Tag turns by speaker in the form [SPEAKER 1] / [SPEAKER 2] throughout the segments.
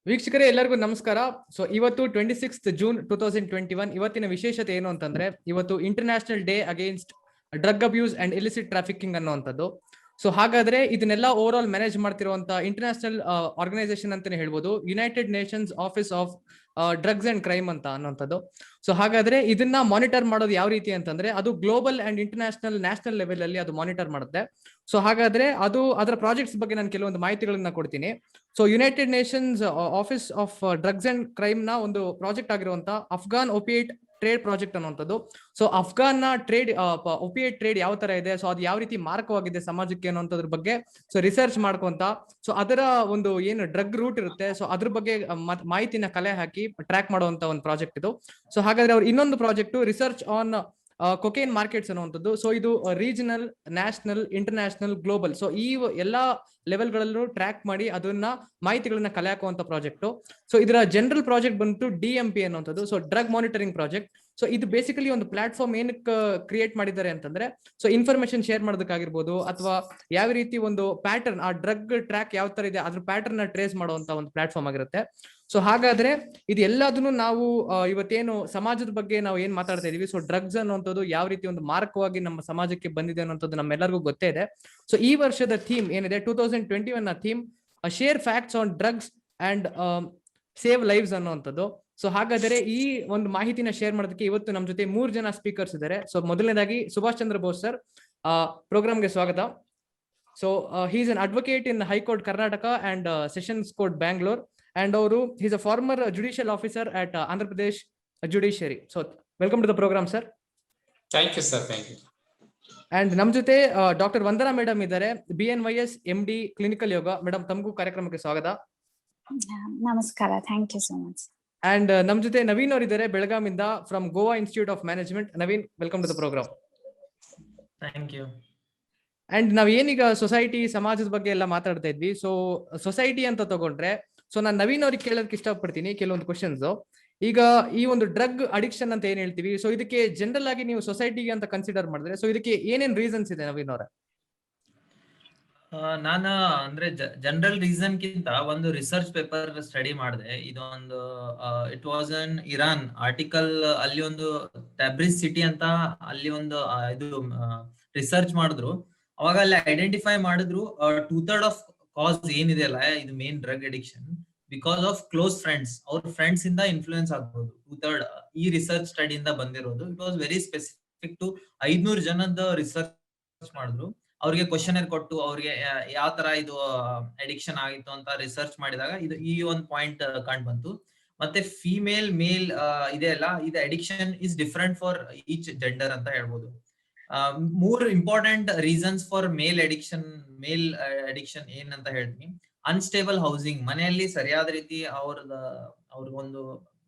[SPEAKER 1] ವೀಕ್ಷಕರೇ ಎಲ್ಲರಿಗೂ ನಮಸ್ಕಾರ. ಸೊ ಇವತ್ತು 26 ಜೂನ್ 2021 ಇವತ್ತಿನ ವಿಶೇಷತೆ ಏನು ಅಂತಂದ್ರೆ ಇವತ್ತು international day against drug abuse and illicit trafficking ಅನ್ನುವಂಥದ್ದು. ಸೊ ಹಾಗಾದ್ರೆ ಇದನ್ನೆಲ್ಲ ಓವರ್ ಆಲ್ ಮ್ಯಾನೇಜ್ ಮಾಡ್ತಿರುವಂತ ಇಂಟರ್ನ್ಯಾಷನಲ್ ಆರ್ಗನೈಸೇಷನ್ ಅಂತಾನೆ ಹೇಳ್ಬೋದು, United Nations office of drugs and crime ಅಂತ ಅನ್ನುವಂಥದ್ದು. ಸೊ ಹಾಗಾದ್ರೆ ಇದನ್ನ ಮಾನಿಟರ್ ಮಾಡೋದು ಯಾವ ರೀತಿ ಅಂತಂದ್ರೆ ಅದು global and international national level ಅಲ್ಲಿ ಅದು ಮಾನಿಟರ್ ಮಾಡುತ್ತೆ. ಸೊ ಹಾಗಾದ್ರೆ ಅದರ ಪ್ರಾಜೆಕ್ಟ್ಸ್ ಬಗ್ಗೆ ನಾನು ಕೆಲವೊಂದು ಮಾಹಿತಿಗಳನ್ನ ಕೊಡ್ತೀನಿ. So United Nations office of drugs and crime ನ ಒಂದು ಪ್ರಾಜೆಕ್ಟ್ ಆಗಿರುವಂತ ಅಫ್ಘಾನ್ ಒಪಿಯೇಟ್ ಟ್ರೇಡ್ ಪ್ರಾಜೆಕ್ಟ್ ಅನ್ನುವಂಥದ್ದು. ಸೊ ಅಫ್ಘಾನ್ ನ ಒಪಿಯೇಟ್ ಟ್ರೇಡ್ ಯಾವ ತರ ಇದೆ, ಸೊ ಅದು ಯಾವ ರೀತಿ ಮಾರಕವಾಗಿದೆ ಸಮಾಜಕ್ಕೆ ಅನ್ನೋದ್ರ ಬಗ್ಗೆ ಸೊ ರಿಸರ್ಚ್ ಮಾಡ್ಕೊಂತ ಸೊ ಅದರ ಒಂದು ಏನು ಡ್ರಗ್ ರೂಟ್ ಇರುತ್ತೆ ಸೊ ಅದ್ರ ಬಗ್ಗೆ ಮಾಹಿತಿನ ಕಲೆ ಹಾಕಿ ಟ್ರ್ಯಾಕ್ ಮಾಡುವಂತ ಒಂದು ಪ್ರಾಜೆಕ್ಟ್ ಇದು. ಸೊ ಹಾಗಾದ್ರೆ ಅವ್ರು ಇನ್ನೊಂದು project research on cocaine markets ಅನ್ನುವಂಥದ್ದು. ಸೊ ಇದು regional, national, international, global so ಈ ಎಲ್ಲಾ ಲೆವೆಲ್ ಗಳಲ್ಲೂ ಟ್ರ್ಯಾಕ್ ಮಾಡಿ ಅದನ್ನ ಮಾಹಿತಿಗಳನ್ನ ಕಲೆ ಹಾಕುವಂತ ಪ್ರಾಜೆಕ್ಟ್. ಸೊ ಇದರ ಜನರಲ್ ಪ್ರಾಜೆಕ್ಟ್ ಬಂತು DMP ಅನ್ನುವಂಥದ್ದು, so drug monitoring project. So ಇದು ಬೇಸಿಕಲಿ ಒಂದು ಪ್ಲಾಟ್ಫಾರ್ಮ್ ಏನಕ್ಕೆ ಕ್ರಿಯೇಟ್ ಮಾಡಿದ್ದಾರೆ ಅಂತಂದ್ರೆ ಸೊ ಇನ್ಫಾರ್ಮೇಶನ್ ಶೇರ್ ಮಾಡೋದಕ್ಕಾಗಿರ್ಬೋದು ಅಥವಾ ಯಾವ ರೀತಿ ಒಂದು ಪ್ಯಾಟರ್ನ್ ಆ ಡ್ರಗ್ ಟ್ರ್ಯಾಕ್ ಯಾವ ತರ ಇದೆ ಅದ್ರ ಪ್ಯಾಟರ್ನ್ ಟ್ರೇಸ್ ಮಾಡುವಂತ ಒಂದು ಪ್ಲಾಟ್ಫಾರ್ಮ್ ಆಗಿರುತ್ತೆ. ಸೊ ಹಾಗಾದ್ರೆ ಇದು ಎಲ್ಲದನ್ನು ನಾವು ಇವತ್ತೇನು ಸಮಾಜದ ಬಗ್ಗೆ ನಾವು ಏನ್ ಮಾತಾಡ್ತಾ ಇದೀವಿ, ಸೊ ಡ್ರಗ್ಸ್ ಅನ್ನುವಂಥದ್ದು ಯಾವ ರೀತಿ ಒಂದು ಮಾರಕವಾಗಿ ನಮ್ಮ ಸಮಾಜಕ್ಕೆ ಬಂದಿದೆ ಅನ್ನೋದು ನಮ್ಮೆಲ್ಲರಿಗೂ ಗೊತ್ತೇ ಇದೆ. ಸೊ ಈ ವರ್ಷದ ಥೀಮ್ ಏನಿದೆ 2021 ನ theme share facts on drugs and save lives ಅನ್ನುವಂಥದ್ದು. ಸೊ ಹಾಗಾದರೆ ಈ ಒಂದು ಮಾಹಿತಿನ ಶೇರ್ ಮಾಡೋದಕ್ಕೆ ಇವತ್ತು ನಮ್ಮ ಜೊತೆ 3 ಜನ ಸ್ಪೀಕರ್ಸ್ ಇದ್ದಾರೆ. ಸೊ ಮೊದಲನೇದಾಗಿ ಸುಭಾಷ್ ಚಂದ್ರ ಬೋಸ್ ಸರ್, ಪ್ರೋಗ್ರಾಮ್ಗೆ ಸ್ವಾಗತ. So he is an advocate in high court Karnataka and sessions court Bangalore and he's a former judicial officer at Andhra Pradesh Judiciary. So welcome to the program, sir.
[SPEAKER 2] Thank you, sir. Thank you.
[SPEAKER 1] And ನಮ್ಮ ಜೊತೆ doctor Vandana madam ಇದ್ದಾರೆ, BNYS MD clinical yoga. Madam ತಮಗೂ ಕಾರ್ಯಕ್ರಮಕ್ಕೆ ಸ್ವಾಗತ.
[SPEAKER 3] ನಮಸ್ಕಾರ, thank you so much.
[SPEAKER 1] And ನಮ್ಮ ಜೊತೆ ನವೀನ್ ಅವರು ಇದ್ದಾರೆ ಬೆಳಗಾವಿಂದ from Goa institute of management. Naveen, welcome to the programme.
[SPEAKER 4] Thank you.
[SPEAKER 1] And ನಾವ್ ಏನೀಗ ಸೊಸೈಟಿ ಸಮಾಜದ ಬಗ್ಗೆ ಎಲ್ಲ ಮಾತಾಡ್ತಾ ಇದ್ವಿ. ಸೊ ಸೊಸೈಟಿ ಅಂತ ತಗೊಂಡ್ರೆ ಸೊ ನಾನು ನವೀನ್ ಅವ್ರಿಗೆ ಕೇಳೋದಕ್ಕೆ ಇಷ್ಟಪಡ್ತೀನಿ ಕೆಲವೊಂದು ಕ್ವಶನ್ಸ್. ಈಗ ಈ ಒಂದು ಡ್ರಗ್ ಅಡಿಕ್ಷನ್ ಅಂತ ಏನ್ ಹೇಳ್ತೀವಿ, ಸೊ ಇದಕ್ಕೆ ಜನರಲ್ ಆಗಿ ನೀವು ಸೊಸೈಟಿಗೆ ಅಂತ ಕನ್ಸಿಡರ್ ಮಾಡಿದ್ರೆ ಸೊ ಇದಕ್ಕೆ ಏನೇನ್ ರೀಸನ್ಸ್ ಇದೆ ನವೀನ್ ಅವರ?
[SPEAKER 4] ನಾನು ಅಂದ್ರೆ ಜನರಲ್ ರೀಸನ್ ಗಿಂತ ಒಂದು ರಿಸರ್ಚ್ ಪೇಪರ್ ಸ್ಟಡಿ ಮಾಡಿದೆ. ಇದೊಂದು it was an Iran article. ಅಲ್ಲಿ ಒಂದು ಟ್ಯಾಬ್ರಿಸ್ ಸಿಟಿ ಅಂತ ಅಲ್ಲಿ ಒಂದು ಇದು ರಿಸರ್ಚ್ ಮಾಡಿದ್ರು. ಅವಾಗ ಅಲ್ಲಿ ಐಡೆಂಟಿಫೈ ಮಾಡಿದ್ರು 2/3 ಆಫ್ ಕಾಸ್ ಏನಿದೆ ಅಲ್ಲ, ಇದು main drug addiction because of close friends. ಅವ್ರ ಫ್ರೆಂಡ್ಸ್ ಇಂದ ಇನ್ಫ್ಲೂಯೆನ್ಸ್ ಆಗ್ಬೋದು. 2/3 ಈ ರಿಸರ್ಚ್ ಸ್ಟಡಿಯಿಂದ ಬಂದಿರೋದು. It was very specific to 500 ಜನದ ರಿಸರ್ಚ್ ಮಾಡಿದ್ರು. ಅವ್ರಿಗೆ ಕ್ವಶನರ್ ಕೊಟ್ಟು ಅವ್ರಿಗೆ ಯಾವ ತರ ಇದು ಅಡಿಕ್ಷನ್ ಆಗಿತ್ತು ಅಂತ ರಿಸರ್ಚ್ ಮಾಡಿದಾಗ ಇದು ಈ ಒಂದು ಪಾಯಿಂಟ್ ಕಂಡು ಬಂತು. ಮತ್ತೆ ಫಿಮೇಲ್ ಮೇಲ್ ಇದೆ ಅಲ್ಲ, ಇದು addiction is different for each gender ಅಂತ ಹೇಳ್ಬೋದು. ಮೂರ್ important reasons for mail addiction ಏನಂತ ಹೇಳ್ತೀನಿ. ಅನ್ಸ್ಟೇಬಲ್ ಹೌಸಿಂಗ್, ಮನೆಯಲ್ಲಿ ಸರಿಯಾದ ರೀತಿ ಅವ್ರಿಗೊಂದು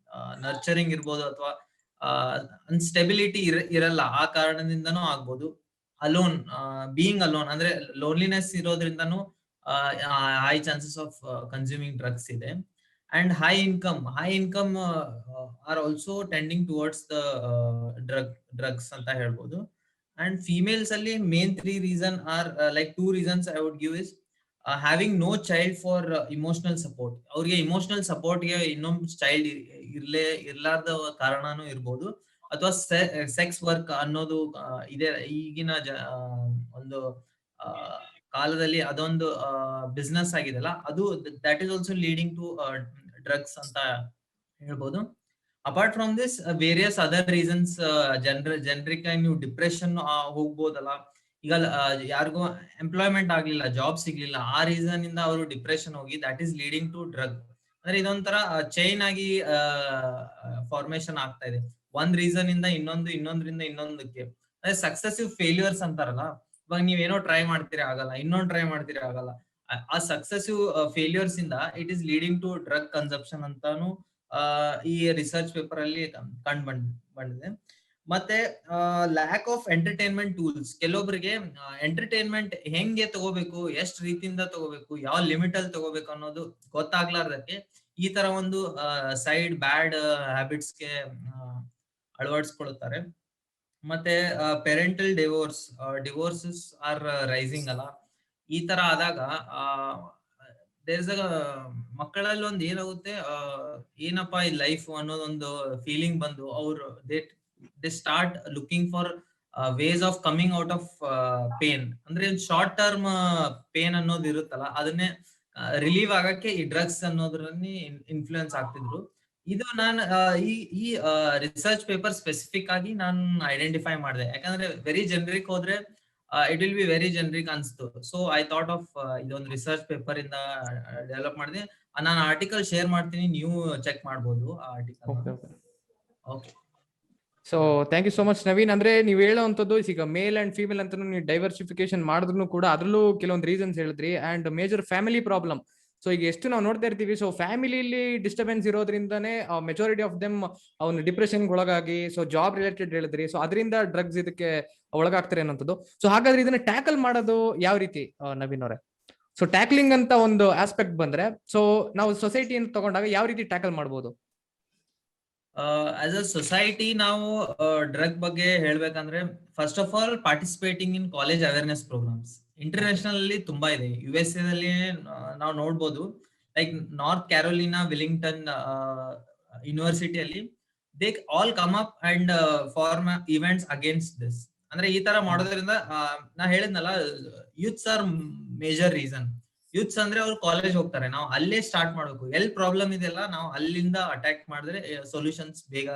[SPEAKER 4] ನರ್ಚರಿಂಗ್ ಇರ್ಬೋದು ಅಥವಾ ಅನ್ಸ್ಟೆಬಿಲಿಟಿ ಇರಲ್ಲ, ಆ ಕಾರಣದಿಂದನೂ ಆಗ್ಬೋದು. ಅಲೋನ್, ಬೀಯಿಂಗ್ ಅಲೋನ್ ಅಂದ್ರೆ ಲೋನ್ಲಿನೆಸ್ ಇರೋದ್ರಿಂದನೂ high chances of consuming drugs ಇದೆ. And high income are also tending towards the drugs ಅಂತ ಹೇಳ್ಬೋದು. And females ಅಲ್ಲಿ main 3 reason are like 2 reasons I would give is having no child for emotional support. ಅವ್ರಿಗೆ emotional support ಗೆ ಇನ್ನೊಂದು child ಇರ್ಲಾರ್ದ ಕಾರಣನೂ ಇರ್ಬೋದು, ಅಥವಾ ಸೆಕ್ಸ್ ವರ್ಕ್ ಅನ್ನೋದು ಇದೆ ಈಗಿನ ಒಂದು ಕಾಲದಲ್ಲಿ ಅದೊಂದು ಬಿಸ್ನೆಸ್ ಆಗಿದೆಲ್ಲ, ಅದು that is also leading to drugs ಅಂತ ಹೇಳ್ಬೋದು. Apart from this various other reasons, generic ಆಗಿ ನೀವು ಡಿಪ್ರೆಷನ್ ಹೋಗ್ಬೋದಲ್ಲ. ಈಗ ಯಾರಿಗೂ ಎಂಪ್ಲಾಯ್ಮೆಂಟ್ ಆಗ್ಲಿಲ್ಲ, ಜಾಬ್ ಸಿಗ್ಲಿಲ್ಲ, ಆ ರೀಸನ್ ಇಂದ ಅವರು ಡಿಪ್ರೆಷನ್ ಹೋಗಿ that is leading to drug. ಅಂದ್ರೆ ಇದೊಂಥರ ಚೈನ್ ಆಗಿ ಫಾರ್ಮೇಶನ್ ಆಗ್ತಾ ಇದೆ. ಒಂದ್ ರೀಸನ್ ಇಂದ ಇನ್ನೊಂದ್ರಿಂದ ಇನ್ನೊಂದಕ್ಕೆ. ಅದೇ ಸಕ್ಸೆಸಿವ್ ಫೇಲ್ಯೂರ್ಸ್ ಅಂತಾರಲ್ಲ, ಇವಾಗ ನೀವೇನೋ ಟ್ರೈ ಮಾಡ್ತೀರಿ ಆಗಲ್ಲ, ಇನ್ನೊಂದು ಟ್ರೈ ಮಾಡ್ತೀರಿ ಆಗಲ್ಲ. ಆ ಸಕ್ಸೆಸಿವ್ ಫೇಲ್ಯೂರ್ಸ್ ಇಂದ it is leading to drug consumption ಅಂತಾನು ಈ ರಿಸರ್ಚ್ ಪೇಪರ್ ಅಲ್ಲಿ ಕಂಡು ಬಂದಿದೆ. ಮತ್ತೆ ಲ್ಯಾಕ್ ಆಫ್ ಎಂಟರ್ಟೈನ್ಮೆಂಟ್ ಟೂಲ್ಸ್, ಕೆಲವೊಬ್ಬರಿಗೆ ಎಂಟರ್ಟೈನ್ಮೆಂಟ್ ಹೆಂಗೆ ತಗೋಬೇಕು, ಎಷ್ಟ್ ರೀತಿಯಿಂದ ತಗೋಬೇಕು, ಯಾವ ಲಿಮಿಟ್ ಅಲ್ಲಿ ತಗೋಬೇಕು ಅನ್ನೋದು ಗೊತ್ತಾಗ್ಲಾರ್ದಕ್ಕೆ ಈ ತರ ಒಂದು ಸೈಡ್ ಬ್ಯಾಡ್ ಹ್ಯಾಬಿಟ್ಸ್ಗೆ ಅಳವಡಿಸ್ಕೊಳ್ತಾರೆ. ಮತ್ತೆ ಪೇರೆಂಟಲ್ ಡಿವೋರ್ಸಸ್ ಆರ್ ರೈಸಿಂಗ್ ಅಲ್ಲ. ಈ ತರ ಆದಾಗ ದೇರ್ಸ್ ಅ ಮಕ್ಕಳಲ್ಲಿ ಒಂದು ಏನಾಗುತ್ತೆ, ಏನಪ್ಪಾ ಈ ಲೈಫ್ ಅನ್ನೋದೊಂದು ಫೀಲಿಂಗ್ ಬಂದು ಅವ್ರು they start looking for ways of coming out of pain. ಅಂದ್ರೆ ಶಾರ್ಟ್ ಟರ್ಮ್ ಪೇನ್ ಅನ್ನೋದು ಇರುತ್ತಲ್ಲ, ಅದನ್ನೇ ರಿಲೀವ್ ಆಗಕ್ಕೆ ಈ ಡ್ರಗ್ಸ್ ಅನ್ನೋದ್ರಲ್ಲಿ ಇನ್ಫ್ಲೂಯೆನ್ಸ್ ಆಗ್ತಿದ್ರು. ಇದು ನಾನು ಈ ರಿಸರ್ಚ್ ಪೇಪರ್ ಸ್ಪೆಸಿಫಿಕ್ ಆಗಿ ನಾನು ಐಡೆಂಟಿಫೈ ಮಾಡಿದೆ. ಯಾಕಂದ್ರೆ ವೆರಿ ಜನರಿಕ್ ಹೋದ್ರೆ it will be very generic ಅನ್ಸ್ತು. ಸೊ ಐ ಥಾಟ್ ಆಫ್ ಇದೊಂದು ರಿಸರ್ಚ್ ಪೇಪರ್ ಇಂದ ಡೆವಲಪ್ ಮಾಡಿದೆ. ನಾನು ಆರ್ಟಿಕಲ್ ಶೇರ್ ಮಾಡ್ತೀನಿ, ನೀವು ಚೆಕ್ ಮಾಡ್ಬೋದು ಆ article. Okay,
[SPEAKER 1] so thank you so much Naveen. ಅಂದ್ರೆ ನೀವು ಹೇಳೋವಂಥದ್ದು ಈಗ ಮೇಲ್ ಅಂಡ್ ಫೀಮೇಲ್ ಅಂತ ನೀವು ಡೈವರ್ಸಿಫಿಕೇಶನ್ ಮಾಡಿದ್ರು ಕೂಡ ಅದ್ರಲ್ಲೂ ಕೆಲವೊಂದು ರೀಸನ್ಸ್ ಹೇಳಿದ್ರಿ. And major family problem. So ಈಗ ಎಷ್ಟು ನಾವು ನೋಡ್ತಾ ಇರ್ತೀವಿ, ಸೊ ಫ್ಯಾಮಿಲಿಲಿ ಡಿಸ್ಟರ್ಬೆನ್ಸ್ ಇರೋದ್ರಿಂದಾನೇ ಮೆಜಾರಿಟಿ ಆಫ್ ದೆಮ್ ಅವನು ಡಿಪ್ರೆಷನ್ ಒಳಗಾಗಿ, ಸೊ ಜಾಬ್ ರಿಲೇಟೆಡ್ ಹೇಳಿದ್ರಿ, ಸೊ ಅದರಿಂದ ಡ್ರಗ್ಸ್ ಇದಕ್ಕೆ ಒಳಗಾಗ್ತಾರೆ ಅನ್ನೋಂಥದ್ದು. ಸೊ ಹಾಗಾದ್ರೆ ಇದನ್ನ ಟ್ಯಾಕಲ್ ಮಾಡೋದು ಯಾವ ರೀತಿ ನವೀನ್ ಅವರೇ? ಸೊ ಟ್ಯಾಕ್ಲಿಂಗ್ ಅಂತ ಒಂದು ಆಸ್ಪೆಕ್ಟ್ ಬಂದ್ರೆ, ಸೊ ನಾವು ಸೊಸೈಟಿಯನ್ನು ತಗೊಂಡಾಗ ಯಾವ ರೀತಿ ಟ್ಯಾಕಲ್ ಮಾಡ್ಬೋದು?
[SPEAKER 4] ಆಸ್ ಅ ಸೊಸೈಟಿ ನಾವು ಡ್ರಗ್ ಬಗ್ಗೆ ಹೇಳ್ಬೇಕಂದ್ರೆ, first of all participating in college awareness programmes. International ಅಲ್ಲಿ ತುಂಬಾ ಇದೆ. USA ದಲ್ಲಿ ನಾವು ನೋಡ್ಬೋದು, ಲೈಕ್ ನಾರ್ತ್ ಕ್ಯಾರೋಲಿನಾ ವಿಲಿಂಗ್ಟನ್ ಯೂನಿವರ್ಸಿಟಿಯಲ್ಲಿ they all come up and form events against this. ಅಂದ್ರೆ ಈ ತರ ಮಾಡೋದ್ರಿಂದ ನಾ ಹೇಳಿದ್ನಲ್ಲ, youths are major reason. Youths ಅಂದ್ರೆ ಅವ್ರು ಕಾಲೇಜ್ ಹೋಗ್ತಾರೆ, ನಾವು ಅಲ್ಲೇ ಸ್ಟಾರ್ಟ್ ಮಾಡ್ಬೇಕು. ಎಲ್ಲಿ ಪ್ರಾಬ್ಲಮ್ ಇದೆಯಲ್ಲ ನಾವು ಅಲ್ಲಿಂದ ಅಟ್ಯಾಕ್ ಮಾಡಿದ್ರೆ ಸೊಲ್ಯೂಷನ್ಸ್ ಬೇಗ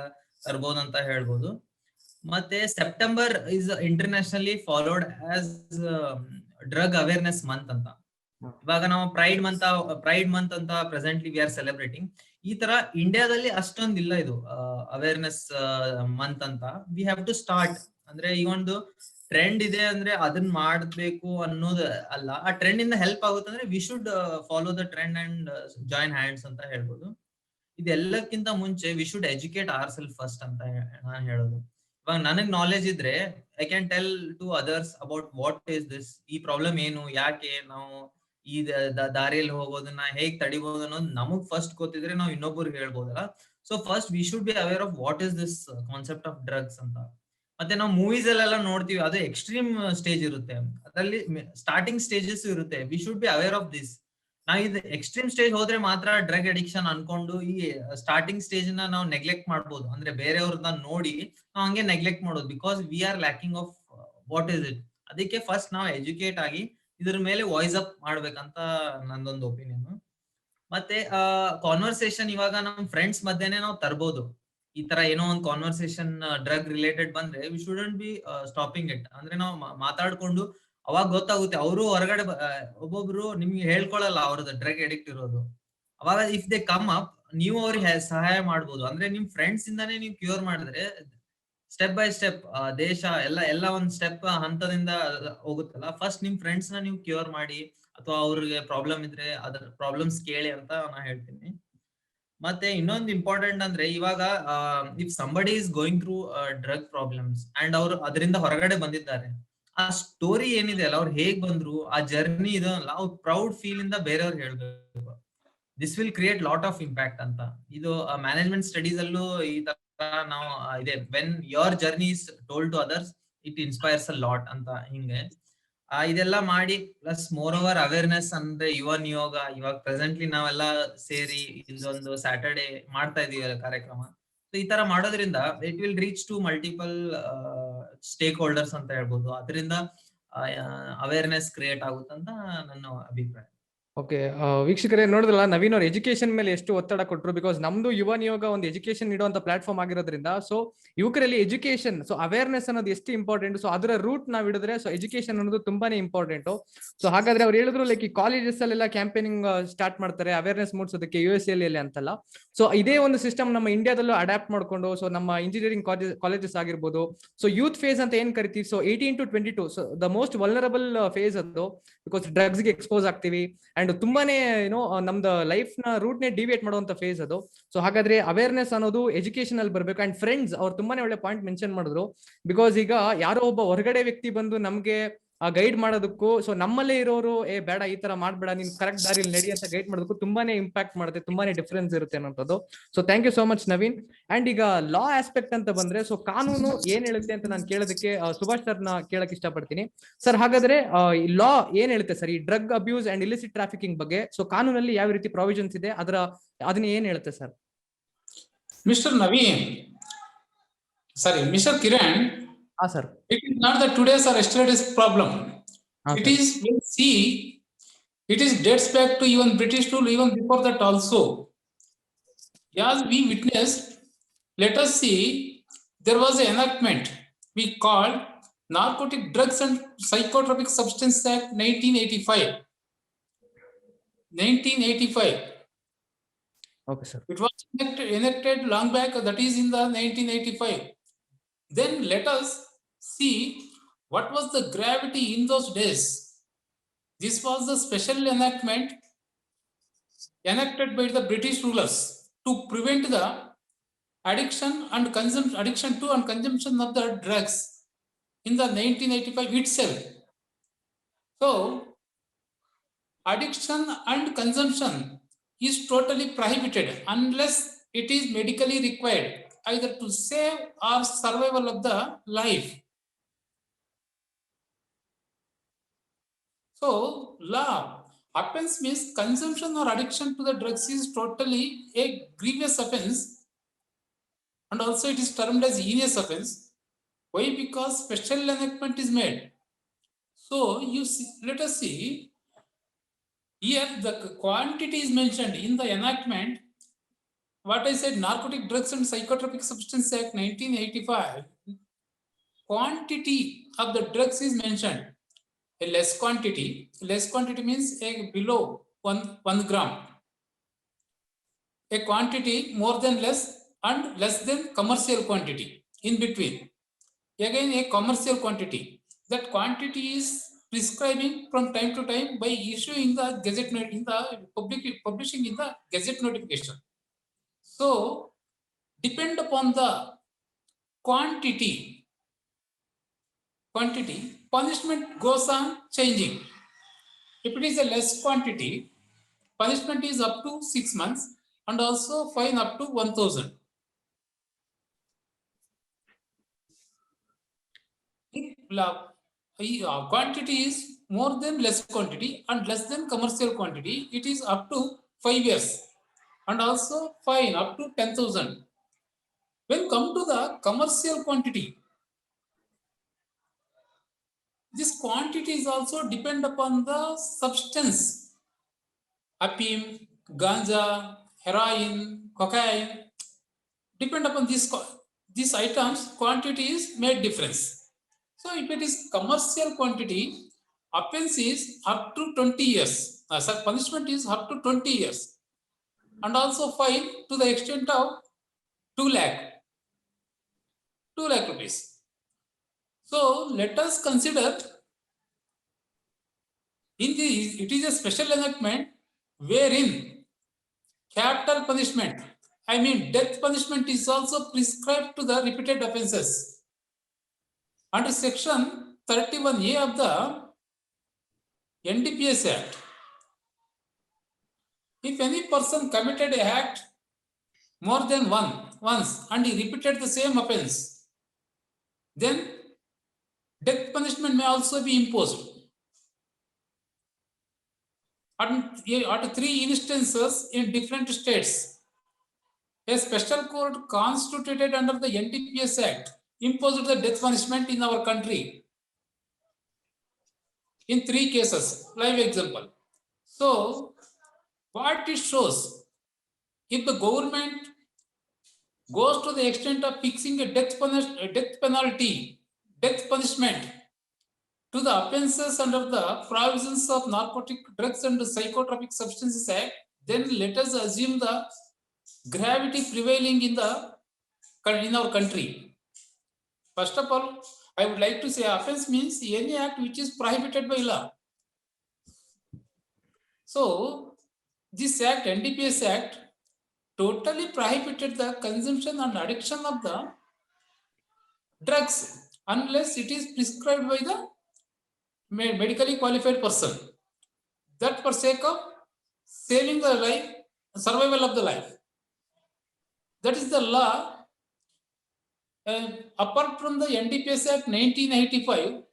[SPEAKER 4] ತರ್ಬೋದು ಅಂತ ಹೇಳ್ಬೋದು. ಮತ್ತೆ September is internationally followed as drug awareness month ಅಂತ. ಇವಾಗ ನಾವು ಪ್ರೈಡ್ ಮಂತ್ ಅಂತ ಪ್ರೆಸೆಂಟ್ಲಿ ವಿ ಆರ್ ಸೆಲೆಬ್ರೇಟಿಂಗ್. ಈ ತರ ಇಂಡಿಯಾದಲ್ಲಿ ಅಷ್ಟೊಂದಿಲ್ಲ ಇದು ಅವೇರ್ನೆಸ್ ಮಂತ್ ಅಂತ. We have to start. ಅಂದ್ರೆ ಈ ಒಂದು ಟ್ರೆಂಡ್ ಇದೆ ಅಂದ್ರೆ ಅದನ್ನ ಮಾಡ್ಬೇಕು ಅನ್ನೋದು ಅಲ್ಲ, ಆ ಟ್ರೆಂಡ್ ಇಂದ ಹೆಲ್ಪ್ ಆಗುತ್ತೆ ಅಂದ್ರೆ we should follow the trend and join hands ಅಂತ ಹೇಳ್ಬೋದು. ಇದೆಲ್ಲಕ್ಕಿಂತ ಮುಂಚೆ we should educate our self first ಅಂತ ನಾನು ಹೇಳೋದು. ಇವಾಗ ನನಗ್ ನಾಲೆಜ್ ಇದ್ರೆ I can tell to others about what is this, ಈ ಪ್ರಾಬ್ಲಮ್ ಏನು, ಯಾಕೆ ನಾವು ಈ ದಾರಿಯಲ್ಲಿ ಹೋಗೋದನ್ನ ಹೇಗ್ ತಡಿಬಹುದು ಅನ್ನೋದು ನಮಗ್ ಫಸ್ಟ್ ಗೊತ್ತಿದ್ರೆ ನಾವು ಇನ್ನೊಬ್ಬರಿಗೆ ಹೇಳ್ಬೋದಲ್ಲ. So first we should be aware of what is this concept of drugs ಅಂತ. ಮತ್ತೆ ನಾವು ಮೂವೀಸ್ ಅಲ್ಲೆಲ್ಲ ನೋಡ್ತೀವಿ, ಅದು ಎಕ್ಸ್ಟ್ರೀಮ್ ಸ್ಟೇಜ್ ಇರುತ್ತೆ, ಅದರಲ್ಲಿ ಸ್ಟಾರ್ಟಿಂಗ್ ಸ್ಟೇಜಸ್ ಇರುತ್ತೆ. V should be aware of this. ನಾವು ಇದು ಎಕ್ಸ್ಟ್ರೀಮ್ ಸ್ಟೇಜ್ ಹೋದ್ರೆ ಮಾತ್ರ ಡ್ರಗ್ ಅಡಿಕ್ಷನ್ ಅನ್ಕೊಂಡು ಈ ಸ್ಟಾರ್ಟಿಂಗ್ ಸ್ಟೇಜ್ ನ ನಾವು ನೆಗ್ಲೆಕ್ಟ್ ಮಾಡ್ಬೋದು. ಅಂದ್ರೆ ಬೇರೆಯವ್ರನ್ನ ನೋಡಿ ನಾವು ಹಂಗೆ ನೆಗ್ಲೆಕ್ಟ್ ಮಾಡೋದು, because we are lacking of what is it. ಅದಕ್ಕೆ ಫಸ್ಟ್ ನಾವು ಎಜುಕೇಟ್ ಆಗಿ ಇದ್ರ ಮೇಲೆ ವಾಯ್ಸ್ ಅಪ್ ಮಾಡ್ಬೇಕಂತ ನಂದೊಂದು ಒಪಿನಿಯನ್. ಮತ್ತೆ ಕಾನ್ವರ್ಸೇಷನ್ ಇವಾಗ ನಮ್ ಫ್ರೆಂಡ್ಸ್ ಮಧ್ಯೆನೆ ನಾವು ತರ್ಬೋದು. ಈ ತರ ಏನೋ ಒಂದು ಕಾನ್ವರ್ಸೇಷನ್ ಡ್ರಗ್ ರಿಲೇಟೆಡ್ ಬಂದ್ರೆ V shouldn't be stopping it. ಅಂದ್ರೆ ನಾವು ಮಾತಾಡ್ಕೊಂಡು ಅವಾಗ ಗೊತ್ತಾಗುತ್ತೆ. ಅವರು ಹೊರಗಡೆ ಒಬ್ಬೊಬ್ರು ನಿಮ್ಗೆ ಹೇಳ್ಕೊಳಲ್ಲ ಅವ್ರದ್ದು ಡ್ರಗ್ ಅಡಿಕ್ಟ್ ಇರೋದು. ಅವಾಗ ಇಫ್ ದೇ ಕಮ್ ಅಪ್, ನೀವು ಅವ್ರಿಗೆ ಸಹಾಯ ಮಾಡ್ಬೋದು. ಅಂದ್ರೆ ನಿಮ್ ಫ್ರೆಂಡ್ಸ್ ಇಂದಾನೇ ನೀವು ಕ್ಯೂರ್ ಮಾಡಿದ್ರೆ ಸ್ಟೆಪ್ ಬೈ ಸ್ಟೆಪ್ ದೇಶ ಎಲ್ಲ ಒಂದ್ ಸ್ಟೆಪ್ ಹಂತದಿಂದ ಹೋಗುತ್ತಲ್ಲ. ಫಸ್ಟ್ ನಿಮ್ ಫ್ರೆಂಡ್ಸ್ ನ ನೀವು ಕ್ಯೂರ್ ಮಾಡಿ, ಅಥವಾ ಅವ್ರಿಗೆ ಪ್ರಾಬ್ಲಮ್ ಇದ್ರೆ ಅದ್ರ ಪ್ರಾಬ್ಲಮ್ಸ್ ಕೇಳಿ ಅಂತ ನಾ ಹೇಳ್ತೀನಿ. ಮತ್ತೆ ಇನ್ನೊಂದು ಇಂಪಾರ್ಟೆಂಟ್ ಅಂದ್ರೆ, ಇವಾಗ if somebody is going through drug problems and ಅವ್ರು ಅದರಿಂದ ಹೊರಗಡೆ ಬಂದಿದ್ದಾರೆ, ಆ ಸ್ಟೋರಿ ಏನಿದೆ ಅಲ್ಲ, ಅವ್ರು ಹೇಗ್ ಬಂದ್ರು, ಆ ಜರ್ನಿ ಇದಲ್ಲ, ಅವ್ರು ಪ್ರೌಡ್ ಫೀಲ್ ಇಂದ ಬೇರೆಯವ್ರಿಗೆ ಹೇಳ್ಬೇಕು. This will create lot of impact ಅಂತ. ಇದು ಮ್ಯಾನೇಜ್ಮೆಂಟ್ ಸ್ಟಡೀಸ್ ಅಲ್ಲೂ ಈ ತರ ನಾವು ಇದೆ, when your journey is told to others it inspires a lot ಅಂತ. ಹಿಂಗೆ ಇದೆಲ್ಲ ಮಾಡಿ, ಪ್ಲಸ್ ಮೋರ್ ಓವರ್ ಅವೇರ್ನೆಸ್ ಅಂದ್ರೆ ಯುವ ನಿಯೋಗ ಇವಾಗ ಪ್ರೆಸೆಂಟ್ಲಿ ನಾವೆಲ್ಲ ಸೇರಿ ಇದೊಂದು ಸ್ಯಾಟರ್ಡೆ ಮಾಡ್ತಾ ಇದೀವಿ ಕಾರ್ಯಕ್ರಮ. ಸೊ ಈ ತರ ಮಾಡೋದ್ರಿಂದ it will reach to multiple stakeholders ಅಂತ ಹೇಳ್ಬೋದು. ಅದರಿಂದ ಅವೇರ್ನೆಸ್ ಕ್ರಿಯೇಟ್ ಆಗುತ್ತಂತ ನನ್ನ ಅಭಿಪ್ರಾಯ.
[SPEAKER 1] ಓಕೆ, ವೀಕ್ಷಕರೇ ನೋಡಿದ್ರಲ್ಲ ನವೀನ್ ಅವ್ರ ಎಜುಕೇಶನ್ ಮೇಲೆ ಎಷ್ಟು ಒತ್ತಡ ಕೊಟ್ಟರು. ಬಿಕಾಸ್ ನಮ್ದು ಯುವ ನಿಯೋಗ ಒಂದು ಎಜುಕೇಶನ್ ನೀಡುವಂತ ಪ್ಲಾಟ್ಫಾರ್ಮ್ ಆಗಿರೋದ್ರಿಂದ, ಸೊ ಯುವಕರಲ್ಲಿ ಎಜುಕೇಶನ್, ಸೊ ಅವೇರ್ನೆಸ್ ಅನ್ನೋದು ಎಷ್ಟು ಇಂಪಾರ್ಟೆಂಟ್. ಸೊ ಅದರ ರೂಟ್ ನಾವ್ ಹಿಡಿದ್ರೆ ಸೊ ಎಜುಕೇಶನ್ ಅನ್ನೋದು ತುಂಬಾನೇ ಇಂಪಾರ್ಟೆಂಟ್. ಸೊ ಹಾಗಾದ್ರೆ ಅವ್ರು ಹೇಳಿದ್ರು ಲೈಕ್ ಈ ಕಾಲೇಜಸ್ ಅಲ್ಲೆಲ್ಲ ಕ್ಯಾಂಪೇನಿಂಗ್ ಸ್ಟಾರ್ಟ್ ಮಾಡ್ತಾರೆ ಅವೇರ್ನೆಸ್ ಮೂಡಿಸೋದಕ್ಕೆ USA ಅಲ್ಲಿ ಅಂತಲ್ಲ. ಸೊ ಇದೇ ಒಂದು ಸಿಸ್ಟಮ್ ನಮ್ಮ ಇಂಡಿಯಾದಲ್ಲೂ ಅಡಾಪ್ಟ್ ಮಾಡ್ಕೊಂಡು, ಸೊ ನಮ್ಮ ಇಂಜಿನಿಯರಿಂಗ್ ಕಾಲೇಜಸ್ ಆಗಿರ್ಬೋದು, ಸೊ ಯೂತ್ ಫೇಸ್ ಅಂತ ಏನ್ ಕರಿತೀವಿ, so 18 to 22, so the most vulnerable phase ಅದು. ಬಿಕಾಸ್ ಡ್ರಗ್ಸ್ ಗೆ ಎಕ್ಸ್ಪೋಸ್ ಆಗ್ತೀವಿ ಅಂಡ್ ತುಂಬಾನೇ ಏನೋ ನಮ್ದು ಲೈಫ್ ನ ರೂಟ್ ನೇ ಡಿವಿಯೇಟ್ ಮಾಡುವಂತ ಫೇಸ್ ಅದು. ಸೊ ಹಾಗಾದ್ರೆ ಅವೇರ್ನೆಸ್ ಅನ್ನೋದು ಎಜುಕೇಶನ್ ಅಲ್ಲಿ ಬರ್ಬೇಕು. ಅಂಡ್ ಫ್ರೆಂಡ್ಸ್ ಅವ್ರು ತುಂಬಾನೇ ಒಳ್ಳೆ ಪಾಯಿಂಟ್ ಮೆನ್ಷನ್ ಮಾಡಿದ್ರು. ಬಿಕಾಸ್ ಈಗ ಯಾರೋ ಒಬ್ಬ ಹೊರಗಡೆ ವ್ಯಕ್ತಿ ಬಂದು ನಮ್ಗೆ ಗೈಡ್ ಮಾಡೋದಕ್ಕೂ, ಸೊ ನಮ್ಮಲ್ಲೇ ಇರೋರು ಬೇಡ ಈ ತರ ಮಾಡ್ಬೇಡ, ನೀನ್ ಕರೆಕ್ಟ್ ದಾರಿಲಿ ನಡಿ ಅಂತ ಗೈಡ್ ಮಾಡೋದಕ್ಕೂ ತುಂಬಾನೇ ಇಂಪ್ಯಾಕ್ಟ್ ಮಾಡುತ್ತೆ, ತುಂಬಾನೇ ಡಿಫ್ರೆನ್ಸ್ ಇರುತ್ತೆ ಅನ್ನೋದು. So thank you so much Naveen. And ಈಗ ಲಾ ಆಸ್ಪೆಕ್ಟ್ ಅಂತ ಬಂದ್ರೆ, ಸೊ ಕಾನೂನು ಏನ್ ಹೇಳುತ್ತೆ ಅಂತ ನಾನು ಕೇಳೋದಕ್ಕೆ ಸುಭಾಷ್ ಸರ್ನ ಕೇಳಕ್ ಇಷ್ಟಪಡ್ತೀನಿ. ಸರ್ ಹಾಗಾದ್ರೆ ಲಾ ಏನ್ ಹೇಳುತ್ತೆ ಸರ್ ಈ drug abuse and illicit trafficking ಬಗ್ಗೆ? ಸೊ ಕಾನೂನಲ್ಲಿ ಯಾವ ರೀತಿ ಪ್ರಾವಿಷನ್ಸ್ ಇದೆ, ಅದನ್ನ ಏನ್ ಹೇಳುತ್ತೆ sir?
[SPEAKER 2] Mr. Naveen, sorry, Mr. Kiran,
[SPEAKER 1] sir.
[SPEAKER 2] it is not the today's or yesterday's problem. It
[SPEAKER 1] sir.
[SPEAKER 2] is, we'll see, it is dates back to even British rule, even before that also. As we witnessed, let us see, there was an enactment we called Narcotic Drugs and Psychotropic Substances Act 1985. 1985.
[SPEAKER 1] Okay, sir.
[SPEAKER 2] It was enacted long back, that is in the 1985. Then let us see what was the gravity in those days. This was the special enactment enacted by the British rulers to prevent the addiction to and consumption of the drugs in the 1985 itself. So, addiction and consumption is totally prohibited unless it is medically required, either to save or survival of the life. So, law offense means consumption or addiction to the drugs is totally a grievous offense, and also it is termed as heinous offense. Why? Because special enactment is made. So, you see, let us see. Here, the quantity is mentioned in the enactment. What I said, Narcotic Drugs and Psychotropic Substances Act 1985. Quantity of the drugs is mentioned. A less quantity. Less quantity means a below 1 gram. A quantity more than less and less than commercial quantity. In between. Again, a commercial quantity. That quantity is prescribing from time to time by issuing the gazette in the publishing in the gazette notification. So depend upon the quantity, punishment goes on changing. If it is a less quantity, punishment is up to 6 months and also fine up to 1,000. Quantity is more than less quantity and less than commercial quantity, it is up to 5 years and also fine up to 10,000. When come to the commercial quantity, this quantity is also depend upon the substance. Opium, ganja, heroin, cocaine, depend upon these items, quantity is made difference. So if it is commercial quantity, offense is up to 20 years. Punishment is up to 20 years. And also fine to the extent of 2 lakh rupees. So let us consider it is a special enactment wherein capital punishment, I mean death punishment is also prescribed to the repeated offenses. Under section 31A of the NDPS Act, if any person committed an act more than once and he repeated the same offense, then death punishment may also be imposed. At 3 instances in different states, a special court constituted under the NDPS Act imposed the death punishment in our country. In 3 cases, live example. So, what it shows, if the government goes to the extent of fixing a death punishment to the offences under the provisions of Narcotic Drugs and Psychotropic Substances Act, then let us assume the gravity prevailing in our country. First of all, I would like to say offense means any act which is prohibited by law. So, this act, NDPS Act, totally prohibited the consumption and addiction of the drugs unless it is prescribed by the medically qualified person, that for sake of saving the life, survival of the life. That is the law. Apart from the NDPS Act 1985,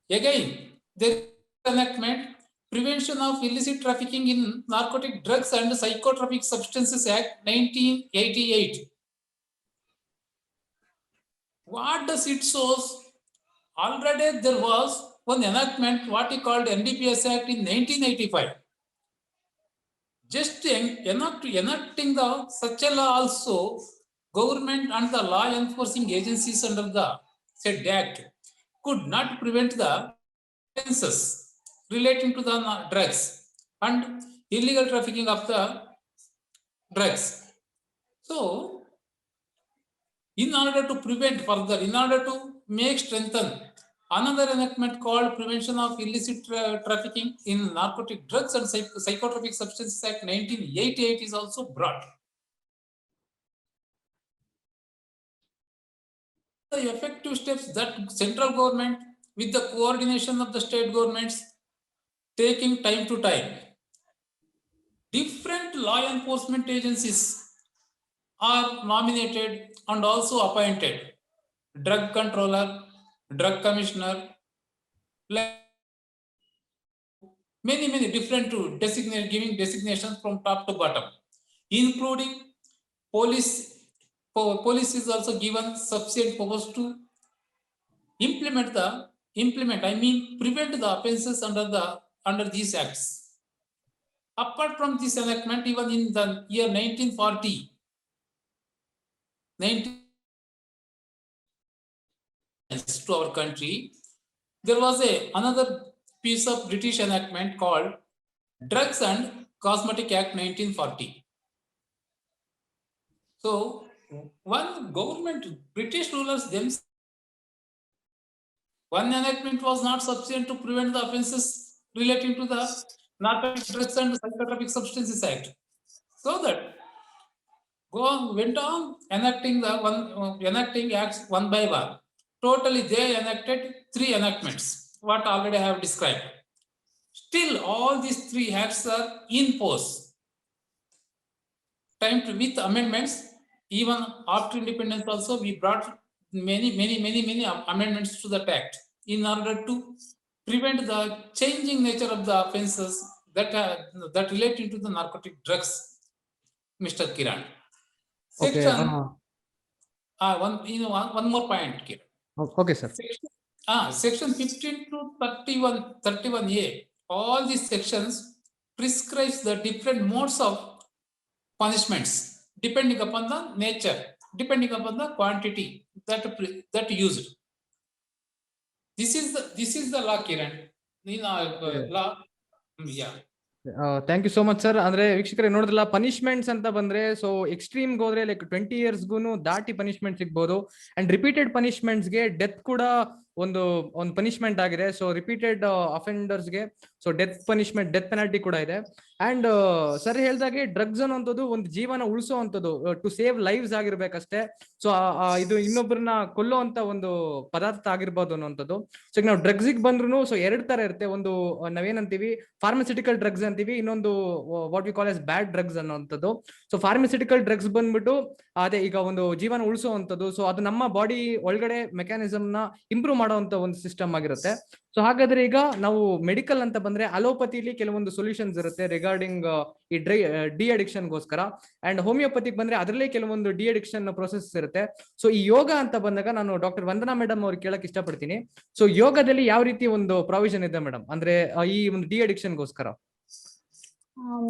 [SPEAKER 2] again there is enactment Prevention of Illicit Trafficking in Narcotic Drugs and Psychotropic Substances Act 1988. What does it shows? Already there was one enactment, what he called NDPS Act in 1985. Just enacting the such a law also, government and the law enforcing agencies under the said act could not prevent the offences relating to the drugs and illegal trafficking of the drugs. So, in order to prevent further, in order to make strengthen, another enactment called Prevention of Illicit Trafficking in Narcotic Drugs and Psychotropic Substances Act 1988 is also brought. The effective steps that central government with the coordination of the state governments taking time to time. Different law enforcement agencies are nominated and also appointed. Drug controller, drug commissioner, many different to designate, giving designations from top to bottom, including police. Police is also given sufficient powers to prevent the offences under these acts. Apart from this enactment, even in the year 1940, to our country, there was another piece of British enactment called Drugs and Cosmetic Act 1940. So, one government, British rulers themselves, one enactment was not sufficient to prevent the offences relating to the Narcotic Drugs and Psychotropic Substances Act. So that went on enacting acts one by one. Totally, they enacted 3 enactments, what already I have described. Still, all these 3 acts are in force. Time to with amendments, even after independence also, we brought many amendments to that act in order to prevent the changing nature of the offences that relate into the narcotic drugs, Mr. Kiran. Section, one more point, Kiran.
[SPEAKER 1] Okay, sir.
[SPEAKER 2] Section 15 to 31A, all these sections prescribes the different modes of punishments depending upon the nature, depending upon the quantity that used. This is the law, Kiran. Law, yeah.
[SPEAKER 1] Thank you so much sir. ಅಂದ್ರೆ ವೀಕ್ಷಕರೇ ನೋಡಿದ್ರಲ್ಲ, punishments ಅಂತ ಬಂದ್ರೆ so extreme ಹೋದ್ರೆ like 20 years ದಾಟಿ punishment ಸಿಗ್ಬೋದು. And repeated punishments ಗೆ death ಕೂಡ ಒಂದು ಪನಿಷ್ಮೆಂಟ್ ಆಗಿದೆ. ಸೊ ರಿಪೀಟೆಡ್ ಅಫೆಂಡರ್ಸ್ ಗೆ so death punishment, death penalty ಕೂಡ ಇದೆ. ಅಂಡ್ ಸರ್ ಹೇಳ್ದಾಗೆ ಡ್ರಗ್ಸ್ ಅನ್ನೋಂಥದ್ದು ಒಂದು ಜೀವನ ಉಳಿಸೋವಂಥದ್ದು, ಟು ಸೇವ್ ಲೈವ್ಸ್ ಆಗಿರ್ಬೇಕಷ್ಟೇ. ಸೊ ಇದು ಇನ್ನೊಬ್ಬರನ್ನ ಕೊಲ್ಲೋ ಅಂತ ಒಂದು ಪದಾರ್ಥ ಆಗಿರ್ಬೋದು ಅನ್ನೋಂಥದ್ದು. ಸೊ ಈಗ ನಾವು ಡ್ರಗ್ಸ್ ಬಂದ್ರು ಸೊ 2 ತರ ಇರುತ್ತೆ. ಒಂದು ನಾವೇನಂತೀವಿ ಫಾರ್ಮಸ್ಯೂಟಿಕಲ್ ಡ್ರಗ್ಸ್ ಅಂತೀವಿ, ಇನ್ನೊಂದು what we call as bad drugs ಅನ್ನೋಂಥದ್ದು. ಸೊ ಫಾರ್ಮಸ್ಯೂಟಿಕಲ್ ಡ್ರಗ್ಸ್ ಬಂದ್ಬಿಟ್ಟು ಅದೇ ಈಗ ಒಂದು ಜೀವನ ಉಳಿಸುವಂಥದ್ದು. ಸೊ ಅದು ನಮ್ಮ ಬಾಡಿ ಒಳಗಡೆ ಮೆಕ್ಯಾನಿಸಮ್ ನ ಇಂಪ್ರೂವ್ ಮಾಡುವಂತ ಒಂದು ಸಿಸ್ಟಮ್ ಆಗಿರುತ್ತೆ. ಸೊ ಹಾಗಾದ್ರೆ ಈಗ ನಾವು ಮೆಡಿಕಲ್ ಅಂತ ಬಂದ್ರೆ ಅಲೋಪತಿಲಿ ಕೆಲವೊಂದು ಸೊಲ್ಯೂಷನ್ಸ್ ಇರುತ್ತೆ ರಿಗಾರ್ಡಿಂಗ್ ಈ ಡಿ ಅಡಿಕ್ಷನ್ ಗೋಸ್ಕರ. ಅಂಡ್ ಹೋಮಿಯೋಪತಿಗೆ ಬಂದ್ರೆ ಅದರಲ್ಲೇ ಕೆಲವೊಂದು ಡಿ ಅಡಿಕ್ಷನ್ ಪ್ರೊಸೆಸ್ ಇರುತ್ತೆ. ಸೊ ಈ ಯೋಗ ಅಂತ ಬಂದಾಗ ನಾನು ಡಾಕ್ಟರ್ ವಂದನಾ ಮೇಡಮ್ ಅವ್ರಿಗೆ ಕೇಳಕ್ ಇಷ್ಟಪಡ್ತೀನಿ. ಸೊ ಯೋಗದಲ್ಲಿ ಯಾವ ರೀತಿ ಒಂದು ಪ್ರಾವಿಷನ್ ಇದೆ ಮೇಡಮ್, ಅಂದ್ರೆ ಈ ಒಂದು ಡಿ ಅಡಿಕ್ಷನ್ ಗೋಸ್ಕರ?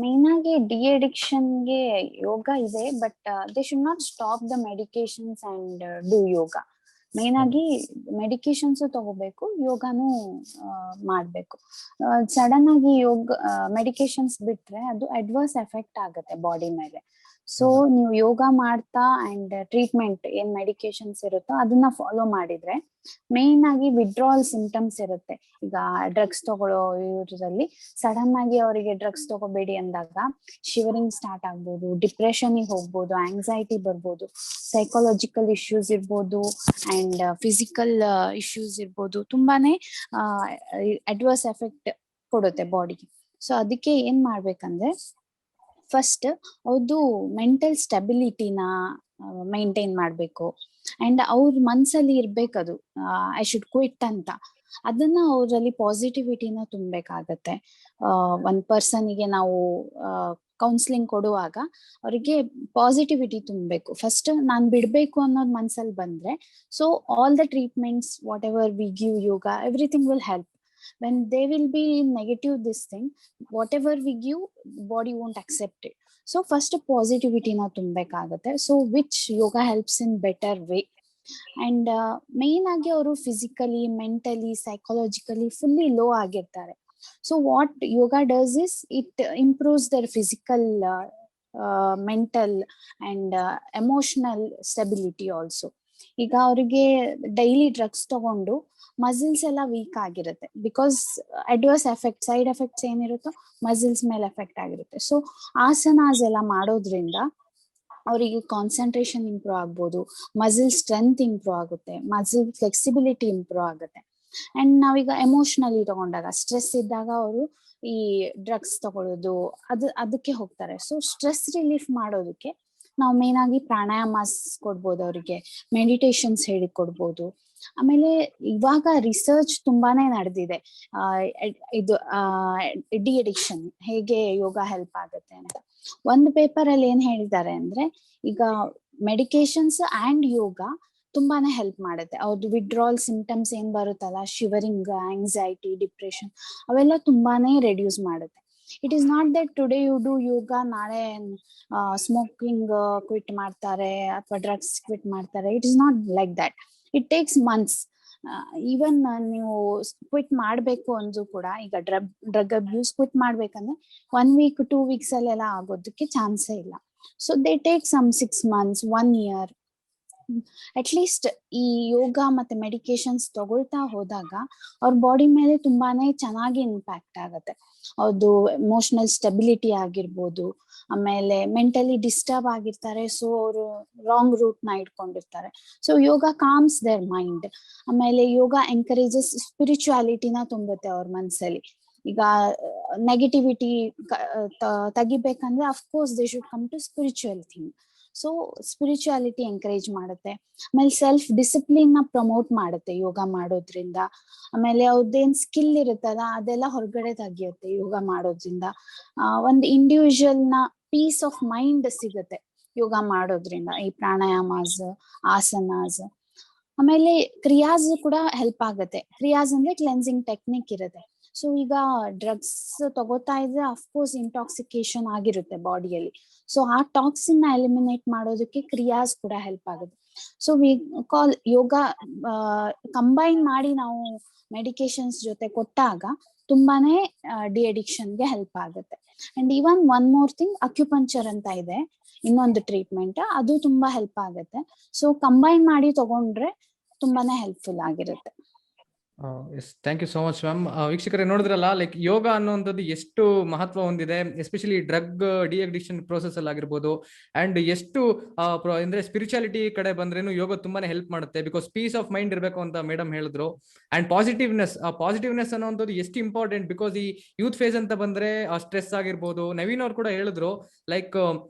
[SPEAKER 3] ಮೇನ್ ಆಗಿ ಡಿ ಅಡಿಕ್ಷನ್ ಗೆ ಯೋಗ ಇದೆ, but they should not stop the medications and do yoga. Main ಆಗಿ ಮೆಡಿಕೇಶನ್ಸ್ ತಗೋಬೇಕು, ಯೋಗಾನು ಮಾಡ್ಬೇಕು. ಸಡನ್ ಆಗಿ ಯೋಗ ಮೆಡಿಕೇಶನ್ಸ್ ಬಿಟ್ರೆ ಅದು ಅಡ್ವರ್ಸ್ ಎಫೆಕ್ಟ್ ಆಗುತ್ತೆ ಬಾಡಿ ಮೇಲೆ. ಸೊ ನೀವು ಯೋಗ ಮಾಡ್ತಾ ಅಂಡ್ ಟ್ರೀಟ್ಮೆಂಟ್ ಏನ್ ಮೆಡಿಕೇಶನ್ಸ್ ಇರುತ್ತೋ ಅದನ್ನ ಫಾಲೋ ಮಾಡಿದ್ರೆ ಮೇನ್ ಆಗಿ ವಿಡ್ರಾಲ್ ಸಿಂಪ್ಟಮ್ಸ್ ಇರುತ್ತೆ. ಈಗ ಡ್ರಗ್ಸ್ ತಗೊಳ್ಳೋ ಇವ್ರಲ್ಲಿ ಸಡನ್ ಆಗಿ ಅವರಿಗೆ ಡ್ರಗ್ಸ್ ತಗೋಬೇಡಿ ಅಂದಾಗ ಶಿವರಿಂಗ್ ಸ್ಟಾರ್ಟ್ ಆಗ್ಬೋದು, ಡಿಪ್ರೆಷನ್ ಹೋಗ್ಬೋದು, ಆಂಗ್ಸೈಟಿ ಬರ್ಬೋದು, ಸೈಕಾಲಜಿಕಲ್ ಇಶ್ಯೂಸ್ ಇರ್ಬೋದು ಅಂಡ್ ಫಿಸಿಕಲ್ ಇಶ್ಯೂಸ್ ಇರ್ಬೋದು. ತುಂಬಾನೇ ಅಡ್ವರ್ಸ್ ಎಫೆಕ್ಟ್ ಕೊಡುತ್ತೆ ಬಾಡಿಗೆ. ಸೊ ಅದಕ್ಕೆ ಏನ್ ಮಾಡ್ಬೇಕಂದ್ರೆ ಫಸ್ಟ್ ಅವ್ರದ್ದು ಮೆಂಟಲ್ ಸ್ಟೆಬಿಲಿಟಿನ ಮೈಂಟೈನ್ ಮಾಡ್ಬೇಕು. ಅಂಡ್ ಅವ್ರ ಮನ್ಸಲ್ಲಿ ಇರ್ಬೇಕದು ಐ ಶುಡ್ ಕ್ವಿಟ್ ಅಂತ. ಅದನ್ನ ಅವರಲ್ಲಿ ಪಾಸಿಟಿವಿಟಿನ ತುಂಬಬೇಕಾಗತ್ತೆ. ಒಂದ್ ಪರ್ಸನ್ಗೆ ನಾವು ಕೌನ್ಸಿಲಿಂಗ್ ಕೊಡುವಾಗ ಅವರಿಗೆ ಪಾಸಿಟಿವಿಟಿ ತುಂಬಬೇಕು. ಫಸ್ಟ್ ನಾನ್ ಬಿಡ್ಬೇಕು ಅನ್ನೋದು ಮನ್ಸಲ್ಲಿ ಬಂದ್ರೆ so all the treatments what ever we give yoga everything will help. When they will be in negative this thing, whatever we give, body won't accept it. So first positivity na tumbekagate. So which yoga helps in better way. And main agi avaru physically, mentally, psychologically fully low agirtare. So what yoga does is it improves their physical, mental and emotional stability also. ಈಗ ಅವ್ರಿಗೆ daily drugs ತಗೊಂಡು muscles ಎಲ್ಲ weak ಆಗಿರುತ್ತೆ. Because adverse effect, side effects ಏನಿರುತ್ತೋ muscles ಮೇಲೆ effect ಆಗಿರುತ್ತೆ. So asanas ಎಲ್ಲ ಮಾಡೋದ್ರಿಂದ ಅವರಿಗೆ ಕಾನ್ಸಂಟ್ರೇಷನ್ ಇಂಪ್ರೂವ್ ಆಗ್ಬೋದು, ಮಸಿಲ್ ಸ್ಟ್ರೆಂತ್ ಇಂಪ್ರೂವ್ ಆಗುತ್ತೆ, ಮಸಿಲ್ ಫ್ಲೆಕ್ಸಿಬಿಲಿಟಿ ಇಂಪ್ರೂವ್ ಆಗುತ್ತೆ. ಅಂಡ್ ನಾವೀಗ ಎಮೋಷನಲಿ ತಗೊಂಡಾಗ ಸ್ಟ್ರೆಸ್ ಇದ್ದಾಗ ಅವರು ಈ ಡ್ರಗ್ಸ್ ತಗೊಳ್ಳೋದು ಅದಕ್ಕೆ ಹೋಗ್ತಾರೆ. ಸೊ ಸ್ಟ್ರೆಸ್ ರಿಲೀಫ್ ಮಾಡೋದಕ್ಕೆ ನಾವು ಮೇನ್ ಆಗಿ ಪ್ರಾಣಾಯಾಮಸ್ ಕೊಡ್ಬೋದು, ಅವರಿಗೆ ಮೆಡಿಟೇಷನ್ಸ್ ಹೇಳಿ ಕೊಡ್ಬೋದು. ಆಮೇಲೆ ಇವಾಗ ರಿಸರ್ಚ್ ತುಂಬಾನೇ ನಡೆದಿದೆ ಇದು ಡಿ ಅಡಿಕ್ಷನ್ ಹೇಗೆ ಯೋಗ ಹೆಲ್ಪ್ ಆಗುತ್ತೆ ಅಂತ. ಒಂದು ಪೇಪರ್ ಅಲ್ಲಿ ಏನ್ ಹೇಳಿದ್ದಾರೆ ಅಂದ್ರೆ ಈಗ ಮೆಡಿಕೇಶನ್ಸ್ ಅಂಡ್ ಯೋಗ ತುಂಬಾನೇ ಹೆಲ್ಪ್ ಮಾಡುತ್ತೆ. ಅವ್ರದ್ದು ವಿಡ್ರಾಲ್ ಸಿಂಪ್ಟಮ್ಸ್ ಏನ್ ಬರುತ್ತಲ್ಲ, ಶಿವರಿಂಗ್, ಆಂಗ್ಸೈಟಿ, ಡಿಪ್ರೆಷನ್ ಅವೆಲ್ಲ ತುಂಬಾನೇ ರೆಡ್ಯೂಸ್ ಮಾಡುತ್ತೆ. It is not that today you do yoga, ನಾಳೆ ಸ್ಮೋಕಿಂಗ್ ಕ್ವಿಟ್ ಮಾಡ್ತಾರೆ ಅಥವಾ ಡ್ರಗ್ಸ್ ಕ್ವಿಟ್ ಮಾಡ್ತಾರೆ. It is not like that. It takes months. Even ನೀವು ಕ್ವಿಟ್ ಮಾಡ್ಬೇಕು ಅಂದ್ರೂ ಕೂಡ ಈಗ ಡ್ರಗ್ ಅಬ್ಯೂಸ್ ಕ್ವಿಟ್ ಮಾಡ್ಬೇಕಂದ್ರೆ 1 week 2 weeks ಅಲ್ಲೆಲ್ಲ ಆಗೋದಕ್ಕೆ ಚಾನ್ಸೇ ಇಲ್ಲ. So they take some 6 months 1 year. At least ಈ ಯೋಗ ಮತ್ತೆ ಮೆಡಿಕೇಶನ್ಸ್ ತಗೊಳ್ತಾ ಹೋದಾಗ ಅವ್ರ ಬಾಡಿ ಮೇಲೆ ತುಂಬಾನೇ ಚೆನ್ನಾಗಿ ಇಂಪ್ಯಾಕ್ಟ್ ಆಗತ್ತೆ. ಅವ್ರದ್ದು ಎಮೋಷನಲ್ ಸ್ಟೆಬಿಲಿಟಿ ಆಗಿರ್ಬೋದು, ಆಮೇಲೆ ಮೆಂಟಲಿ ಡಿಸ್ಟರ್ಬ್ ಆಗಿರ್ತಾರೆ, ಸೊ ಅವರು ರಾಂಗ್ ರೂಟ್ ನ ಇಟ್ಕೊಂಡಿರ್ತಾರೆ. So yoga calms their mind. ಆಮೇಲೆ ಯೋಗ ಎಂಕರೇಜಸ್ ಸ್ಪಿರಿಚುಯಾಲಿಟಿನ ತುಂಬುತ್ತೆ ಅವ್ರ ಮನ್ಸಲ್ಲಿ. ಈಗ ನೆಗೆಟಿವಿಟಿ ತೆಗಿಬೇಕಂದ್ರೆ of course they should come to spiritual thing. So spirituality encourage ಮಾಡುತ್ತೆ. ಆಮೇಲೆ ಸೆಲ್ಫ್ ಡಿಸಿಪ್ಲಿನ್ ನ ಪ್ರಮೋಟ್ ಮಾಡುತ್ತೆ ಯೋಗ ಮಾಡೋದ್ರಿಂದ. ಆಮೇಲೆ ಅವ್ರದ್ದೇನ್ ಸ್ಕಿಲ್ ಇರುತ್ತಲ್ಲ ಅದೆಲ್ಲ ಹೊರಗಡೆ ತೆಗಿಯುತ್ತೆ ಯೋಗ ಮಾಡೋದ್ರಿಂದ. ಒಂದು ಇಂಡಿವಿಜುವಲ್ ನ ಪೀಸ್ ಆಫ್ ಮೈಂಡ್ ಸಿಗುತ್ತೆ ಯೋಗ ಮಾಡೋದ್ರಿಂದ. ಈ ಪ್ರಾಣಾಯಾಮಾಸ್, ಆಸನಾಸ್, ಆಮೇಲೆ ಕ್ರಿಯಾಸ್ ಕೂಡ ಹೆಲ್ಪ್ ಆಗುತ್ತೆ. ಕ್ರಿಯಾಸ್ ಅಂದ್ರೆ ಕ್ಲೆನ್ಸಿಂಗ್ ಟೆಕ್ನಿಕ್ ಇರುತ್ತೆ. ಸೊ ಈಗ ಡ್ರಗ್ಸ್ ತಗೋತಾ ಇದ್ರೆ ಅಫ್ಕೋರ್ಸ್ ಇಂಟಾಕ್ಸಿಕೇಶನ್ ಆಗಿರುತ್ತೆ ಬಾಡಿಯಲ್ಲಿ. ಸೊ ಆ ಟಾಕ್ಸಿನ್ ನ ಎಲಿಮಿನೇಟ್ ಮಾಡೋದಕ್ಕೆ ಕ್ರಿಯಾಸ್ ಕೂಡ ಹೆಲ್ಪ್ ಆಗುತ್ತೆ. So we call yoga combine ಮಾಡಿ ನಾವು ಮೆಡಿಕೇಶನ್ಸ್ ಜೊತೆ ಕೊಟ್ಟಾಗ ತುಂಬಾನೇ ಡಿ ಅಡಿಕ್ಷನ್ಗೆ ಹೆಲ್ಪ್ ಆಗುತ್ತೆ. And even one more thing, acupuncture ಅಂತ ಇದೆ ಇನ್ನೊಂದು ಟ್ರೀಟ್ಮೆಂಟ್, ಅದು ತುಂಬಾ ಹೆಲ್ಪ್ ಆಗುತ್ತೆ. ಸೊ ಕಂಬೈನ್ ಮಾಡಿ ತಗೊಂಡ್ರೆ ತುಂಬಾನೇ ಹೆಲ್ಪ್ಫುಲ್ ಆಗಿರುತ್ತೆ.
[SPEAKER 1] Yes, thank you so much ma'am. ವೀಕ್ಷಕರೇ ನೋಡಿದ್ರಲ್ಲ, ಲೈಕ್ ಯೋಗ ಅನ್ನುವಂಥದ್ದು ಎಷ್ಟು ಮಹತ್ವ ಹೊಂದಿದೆ, especially drug de addiction process ಅಲ್ಲಿ ಆಗಿರ್ಬೋದು. ಅಂಡ್ ಎಷ್ಟು ಅಂದ್ರೆ ಸ್ಪಿರಿಚುಯಾಲಿಟಿ ಕಡೆ ಬಂದ್ರೇನು ಯೋಗ ತುಂಬಾನೇ ಹೆಲ್ಪ್ ಮಾಡುತ್ತೆ. ಬಿಕಾಸ್ ಪೀಸ್ ಆಫ್ ಮೈಂಡ್ ಇರಬೇಕು ಅಂತ ಮೇಡಮ್ ಹೇಳಿದ್ರು. ಅಂಡ್ ಪಾಸಿಟಿವ್ನೆಸ್ ಅನ್ನೋಂಥದ್ದು ಎಷ್ಟು ಇಂಪಾರ್ಟೆಂಟ್. ಬಿಕಾಸ್ ಈ ಯೂತ್ ಫೇಸ್ ಅಂತ ಬಂದ್ರೆ ಸ್ಟ್ರೆಸ್ ಆಗಿರ್ಬೋದು. ನವೀನ್ ಅವ್ರು ಕೂಡ ಹೇಳಿದ್ರು ಲೈಕ್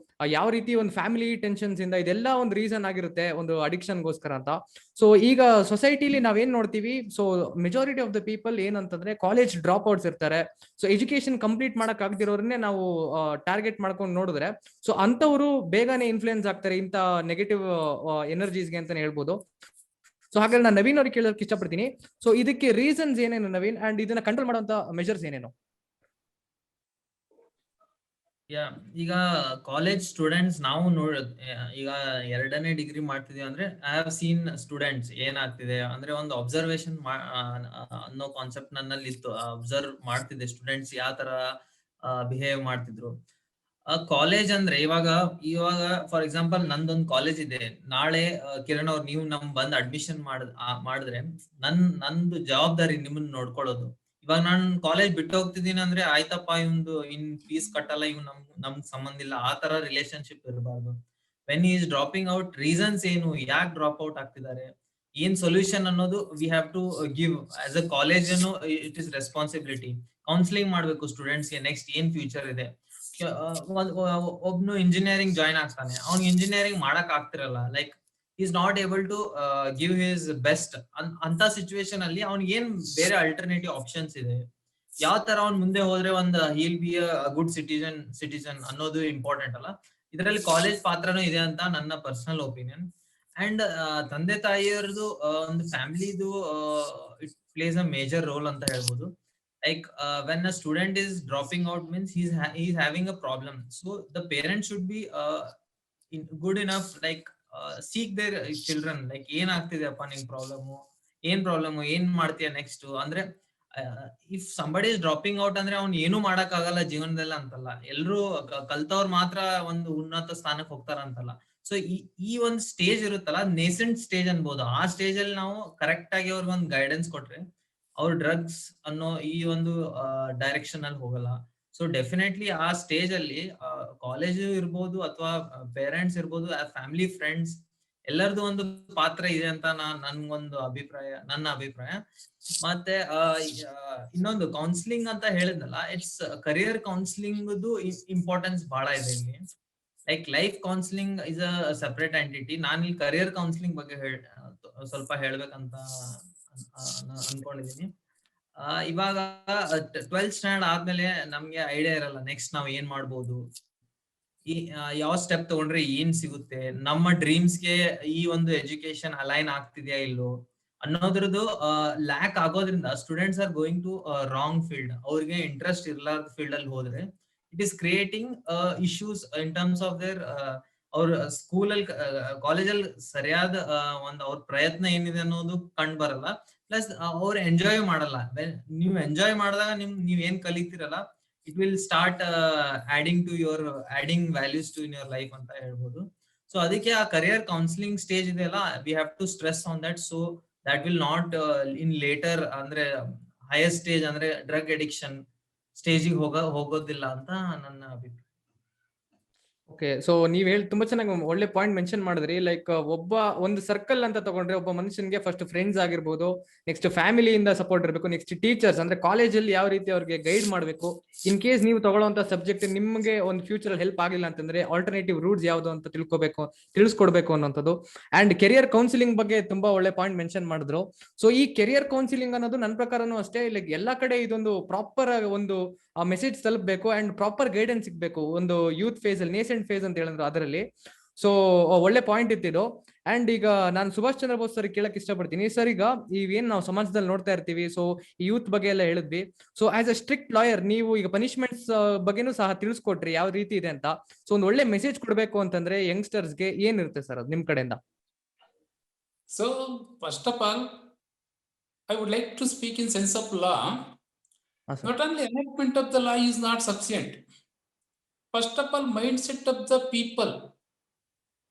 [SPEAKER 1] ಯಾವ ರೀತಿ ಒಂದು ಫ್ಯಾಮಿಲಿ ಟೆನ್ಷನ್ಸ್ ಇಂದ ಇದೆಲ್ಲ ಒಂದು ರೀಸನ್ ಆಗಿರುತ್ತೆ ಒಂದು ಅಡಿಕ್ಷನ್ಗೋಸ್ಕರ ಅಂತ. ಸೊ ಈಗ ಸೊಸೈಟಿಲಿ ನಾವೇನ್ ನೋಡ್ತೀವಿ, so majority of the people ಏನಂತಂದ್ರೆ ಕಾಲೇಜ್ ಡ್ರಾಪ್ ಔಟ್ಸ್ ಇರ್ತಾರೆ. ಸೊ ಎಜುಕೇಶನ್ ಕಂಪ್ಲೀಟ್ ಮಾಡಕ್ ಆಗದಿರೋರನ್ನೇ ನಾವು ಟಾರ್ಗೆಟ್ ಮಾಡ್ಕೊಂಡು ನೋಡಿದ್ರೆ, ಸೊ ಅಂತವರು ಬೇಗನೆ ಇನ್ಫ್ಲುಯೆನ್ಸ್ ಆಗ್ತಾರೆ ಇಂತ ನೆಗೆಟಿವ್ ಎನರ್ಜೀಸ್ಗೆ ಅಂತಾನೆ ಹೇಳ್ಬೋದು. ಸೊ ಹಾಗಾಗಿ ನಾನು ನವೀನ್ ಅವ್ರಿಗೆ ಕೇಳೋಕೆ ಇಷ್ಟಪಡ್ತೀನಿ. ಸೊ ಇದಕ್ಕೆ ರೀಸನ್ಸ್ ಏನೇನು ನವೀನ್, ಅಂಡ್ ಇದನ್ನ ಕಂಟ್ರೋಲ್ ಮಾಡುವಂತ ಮೆಜರ್ಸ್ ಏನೇನು?
[SPEAKER 4] ಈಗ ಕಾಲೇಜ್ ಸ್ಟೂಡೆಂಟ್ಸ್ ನಾವು ಈಗ 2ನೇ ಡಿಗ್ರಿ ಮಾಡ್ತಿದೀವಿ ಅಂದ್ರೆ ಐ ಹ್ಯಾವ್ ಸೀನ್ ಸ್ಟೂಡೆಂಟ್ಸ್ ಏನಾಗ್ತಿದೆ ಅಂದ್ರೆ ಒಂದು ಅಬ್ಸರ್ವೇಷನ್ ಅನ್ನೋ ಕಾನ್ಸೆಪ್ಟ್ ನನ್ನಲ್ಲಿ ಇತ್ತು. ಅಬ್ಸರ್ವ್ ಮಾಡ್ತಿದ್ದೆ ಸ್ಟೂಡೆಂಟ್ಸ್ ಯಾವ ತರ ಬಿಹೇವ್ ಮಾಡ್ತಿದ್ರು. ಕಾಲೇಜ್ ಅಂದ್ರೆ ಇವಾಗ ಫಾರ್ ಎಕ್ಸಾಂಪಲ್ ನಂದೊಂದು ಕಾಲೇಜ್ ಇದೆ. ನಾಳೆ ಕಿರಣ್ ಅವ್ರು ನೀವು ಬಂದ್ ಅಡ್ಮಿಷನ್ ಮಾಡಿದ್ರೆ ನಂದು ಜವಾಬ್ದಾರಿ ನಿಮ್ಮನ್ನ ನೋಡ್ಕೊಳ್ಳೋದು. ಇವಾಗ ನಾನ್ ಕಾಲೇಜ್ ಬಿಟ್ಟು ಹೋಗ್ತಿದ್ದೀನಿ ಅಂದ್ರೆ ಆಯ್ತಪ್ಪ ಇನ್ ಫೀಸ್ ಕಟ್ಟಲ್ಲ, ನಮ್ಗ್ ಸಂಬಂಧ ಇಲ್ಲ, ಆ ತರ ರಿಲೇಶನ್ಶಿಪ್ ಇರಬಾರ್ದು. When is dropping out, reasons ಏನು, ಯಾಕೆ ಡ್ರಾಪ್ ಔಟ್ ಆಗ್ತಿದ್ದಾರೆ, ಏನ್ ಸೊಲ್ಯೂಷನ್ ಅನ್ನೋದು we have to give as a college. It is responsibility. Counselling ಮಾಡ್ಬೇಕು ಸ್ಟೂಡೆಂಟ್ಸ್ ಗೆ, ನೆಕ್ಸ್ಟ್ ಏನ್ ಫ್ಯೂಚರ್ ಇದೆ. ಒಬ್ನು ಇಂಜಿನಿಯರಿಂಗ್ ಜಾಯ್ನ್ ಆಗ್ತಾನೆ, ಅವ್ನಿಗೆ ಇಂಜಿನಿಯರಿಂಗ್ ಮಾಡಕ್ ಆಗ್ತಿರಲ್ಲ, like is not able to give his best. ಅಂತ ಸಿಚುವೇಶನ್ ಅಲ್ಲಿ ಅವ್ನಿಗೆ ಏನ್ ಬೇರೆ ಅಲ್ಟರ್ನೇಟಿವ್ ಆಪ್ಷನ್ಸ್ ಇದೆ, ಯಾವ ತರ ಅವ್ನ್ ಮುಂದೆ ಹೋದ್ರೆ heal be a good citizen ಅನ್ನೋದು ಇಂಪಾರ್ಟೆಂಟ್ ಅಲ್ಲ. ಇದರಲ್ಲಿ ಕಾಲೇಜ್ ಪಾತ್ರನೂ ಇದೆ ಅಂತ ನನ್ನ ಪರ್ಸನಲ್ ಒಪಿನಿಯನ್. ಅಂಡ್ ತಂದೆ ತಾಯಿಯರದು ಒಂದು ಫ್ಯಾಮಿಲಿದು it plays a major role ಅಂತ ಹೇಳ್ಬೋದು. Like when a student is dropping out means he's having a problem, so the parents should be good enough, like seek their children, like ಏನ್ ಆಗ್ತಿದೆಯಪ್ಪ ನಿಂಗ್ problem ಏನ್ ಮಾಡ್ತೀಯ ನೆಕ್ಸ್ಟ್ ಅಂದ್ರೆ. If somebody is dropping out ಅಂದ್ರೆ ಅವ್ನು ಏನು ಮಾಡಕ್ ಆಗಲ್ಲ ಜೀವನದಲ್ಲಿ ಅಂತಲ್ಲ, ಎಲ್ರು ಕಲ್ತವ್ರು ಮಾತ್ರ ಒಂದು ಉನ್ನತ ಸ್ಥಾನಕ್ಕೆ ಹೋಗ್ತಾರ ಅಂತಲ್ಲ. ಸೊ ಈ ಒಂದು ಸ್ಟೇಜ್ ಇರುತ್ತಲ್ಲ, ನೇಸೆಂಟ್ ಸ್ಟೇಜ್ ಅನ್ಬೋದು, ಆ ಸ್ಟೇಜ್ ಅಲ್ಲಿ ನಾವು ಕರೆಕ್ಟ್ ಆಗಿ ಅವ್ರಿಗೆ ಒಂದು ಗೈಡೆನ್ಸ್ ಕೊಟ್ರೆ ಅವ್ರು ಡ್ರಗ್ಸ್ ಅನ್ನೋ ಈ ಒಂದು ಡೈರೆಕ್ಷನ್ ಅಲ್ಲಿ ಹೋಗಲ್ಲ. ಸೊ ಡೆಫಿನೆಟ್ಲಿ ಆ ಸ್ಟೇಜ್ ಅಲ್ಲಿ ಕಾಲೇಜ್ ಇರ್ಬೋದು ಅಥವಾ ಪೇರೆಂಟ್ಸ್ ಇರ್ಬೋದು, ಫ್ಯಾಮಿಲಿ ಫ್ರೆಂಡ್ಸ್ ಎಲ್ಲರದು ಒಂದು ಪಾತ್ರ ಇದೆ ಅಂತ ನನ್ನ ಅಭಿಪ್ರಾಯ. ಮತ್ತೆ ಇನ್ನೊಂದು ಕೌನ್ಸಿಲಿಂಗ್ ಅಂತ ಹೇಳಿದ್ನಲ್ಲ, ಇಟ್ಸ್ ಕರಿಯರ್ ಕೌನ್ಸಿಲಿಂಗ್ ಇಂಪಾರ್ಟೆನ್ಸ್ ಬಹಳ ಇದೆ ಇಲ್ಲಿ. Like life counselling is a separate entity. ನಾನು ಇಲ್ಲಿ ಕರಿಯರ್ ಕೌನ್ಸಿಲಿಂಗ್ ಬಗ್ಗೆ ಸ್ವಲ್ಪ ಹೇಳ್ಬೇಕಂತ ಅನ್ಕೊಂಡಿದೀನಿ. ಇವಾಗ 12th ಸ್ಟ್ಯಾಂಡರ್ಡ್ ಆದ್ಮೇಲೆ ನಮ್ಗೆ ಐಡಿಯಾ ಇರಲ್ಲ ನೆಕ್ಸ್ಟ್ ನಾವ್ ಏನ್ ಮಾಡ್ಬೋದು, ಯಾವ ಸ್ಟೆಪ್ ತಗೊಂಡ್ರೆ ಏನ್ ಸಿಗುತ್ತೆ, ನಮ್ಮ ಡ್ರೀಮ್ಸ್ಗೆ ಈ ಒಂದು ಎಜುಕೇಶನ್ ಅಲೈನ್ ಆಗ್ತಿದ್ಯಾ ಇಲ್ಲೋ ಅನ್ನೋದ್ರದ್ದು ಲ್ಯಾಕ್ ಆಗೋದ್ರಿಂದ students are going to wrong field. ಅವ್ರಿಗೆ ಇಂಟ್ರೆಸ್ಟ್ ಇರ್ಲಾರ್ದ ಫೀಲ್ಡ್ ಅಲ್ಲಿ ಹೋದ್ರೆ it is creating issues in terms of their ಅವ್ರ ಸ್ಕೂಲಲ್ಲಿ ಕಾಲೇಜಲ್ಲಿ ಸರಿಯಾದ ಒಂದು ಅವ್ರ ಪ್ರಯತ್ನ ಏನಿದೆ ಅನ್ನೋದು ಕಂಡು ಬರಲ್ಲ. ಪ್ಲಸ್ ಅವ್ರು ಎಂಜಾಯ್ ಮಾಡಲ್ಲ. ನೀವು ಎಂಜಾಯ್ ಮಾಡಿದಾಗ ನೀವ್ ಏನ್ ಕಲಿತೀರಲ್ಲ, it will start adding values to in your life ಅಂತ ಹೇಳ್ಬೋದು. ಸೊ ಅದಕ್ಕೆ ಆ ಕರಿಯರ್ ಕೌನ್ಸಿಲಿಂಗ್ ಸ್ಟೇಜ್ ಇದೆಯಲ್ಲ, we have to stress on that, so that will not in later ಅಂದ್ರೆ ಹೈಯರ್ ಸ್ಟೇಜ್ ಅಂದ್ರೆ ಡ್ರಗ್ ಅಡಿಕ್ಷನ್ ಸ್ಟೇಜಿಗೆ ಹೋಗೋದಿಲ್ಲ ಅಂತ ನನ್ನ ಅಭಿಪ್ರಾಯ.
[SPEAKER 1] ಓಕೆ, ಸೊ ನೀವ್ ತುಂಬಾ ಚೆನ್ನಾಗಿ ಒಳ್ಳೆ ಪಾಯಿಂಟ್ ಮೆನ್ಷನ್ ಮಾಡಿದ್ರಿ. ಲೈಕ್ ಒಂದು ಸರ್ಕಲ್ ಅಂತ ತಗೊಂಡ್ರೆ ಒಬ್ಬ ಮನುಷ್ಯನ್ಗೆ ಫಸ್ಟ್ ಫ್ರೆಂಡ್ಸ್ ಆಗಿರ್ಬೋದು, ನೆಕ್ಸ್ಟ್ ಫ್ಯಾಮಿಲಿಯಿಂದ ಸಪೋರ್ಟ್ ಇರಬೇಕು, ನೆಕ್ಸ್ಟ್ ಟೀಚರ್ಸ್ ಅಂದ್ರೆ ಕಾಲೇಜಲ್ಲಿ ಯಾವ ರೀತಿ ಅವ್ರಿಗೆ ಗೈಡ್ ಮಾಡಬೇಕು. ಇನ್ ಕೇಸ್ ನೀವು ತಗೊಳ್ಳೋಂತ ಸಬ್ಜೆಕ್ಟ್ ನಿಮ್ಗೆ ಒಂದು ಫ್ಯೂಚರ್ ಅಲ್ಲಿ ಹೆಲ್ಪ್ ಆಗಿಲ್ಲ ಅಂತಂದ್ರೆ ಆಲ್ಟರ್ನೇಟಿವ್ ರೂಟ್ಸ್ ಯಾವ್ದು ಅಂತ ತಿಳಿಸ್ಕೊಡ್ಬೇಕು ಅನ್ನೋಂಥದ್ದು. ಅಂಡ್ ಕೆರಿಯರ್ ಕೌನ್ಸಿಲಿಂಗ್ ಬಗ್ಗೆ ತುಂಬಾ ಒಳ್ಳೆ ಪಾಯಿಂಟ್ ಮೆನ್ಷನ್ ಮಾಡಿದ್ರು. ಸೊ ಈ ಕೆರಿಯರ್ ಕೌನ್ಸಿಲಿಂಗ್ ಅನ್ನೋದು ನನ್ನ ಪ್ರಕಾರನೂ ಅಷ್ಟೇ, ಲೈಕ್ ಎಲ್ಲಾ ಕಡೆ ಇದೊಂದು ಪ್ರಾಪರ್ ಒಂದು ಮೆಸೇಜ್ ತಲುಪಬೇಕು ಅಂಡ್ ಪ್ರಾಪರ್ ಗೈಡೆನ್ಸ್ ಸಿಗ್ಬೇಕು ಒಂದು ಯೂತ್ ಫೇಸ್ ಅಲ್ಲಿ, ನೇಸೆಂಟ್ ಫೇಸ್ ಅಂತ ಹೇಳಿದ್ರು ಅದರಲ್ಲಿ. ಸೊ ಒಳ್ಳೆ ಪಾಯಿಂಟ್ ಇತ್ತಿದು. ಅಂಡ್ ಈಗ ನಾನು ಸುಭಾಷ್ ಚಂದ್ರ ಬೋಸ್ ಸರ್ ಕೇಳಕ್ ಇಷ್ಟಪಡ್ತೀನಿ. ಸರ್, ಈಗ ಇವೇನ್ ನಾವು ಸಮಾಜದಲ್ಲಿ ನೋಡ್ತಾ ಇರ್ತೀವಿ, ಸೊ ಈ ಯೂತ್ ಬಗ್ಗೆ ಎಲ್ಲ ಹೇಳಿದ್ವಿ. So as a strict lawyer ನೀವು ಈಗ ಪನಿಷ್ಮೆಂಟ್ಸ್ ಬಗ್ಗೆನೂ ಸಹ ತಿಳಿಸ್ಕೊಟ್ರಿ ಯಾವ ರೀತಿ ಇದೆ ಅಂತ. ಸೊ ಒಂದು ಒಳ್ಳೆ ಮೆಸೇಜ್ ಕೊಡ್ಬೇಕು ಅಂತಂದ್ರೆ ಯಂಗ್ಸ್ಟರ್ಸ್ಗೆ ಏನಿರುತ್ತೆ ಸರ್ ಅದು ನಿಮ್ ಕಡೆಯಿಂದ?
[SPEAKER 2] So first of all, I would like to speak in sense of law. Not only enactment of the law is not sufficient. First of all, mindset of the people,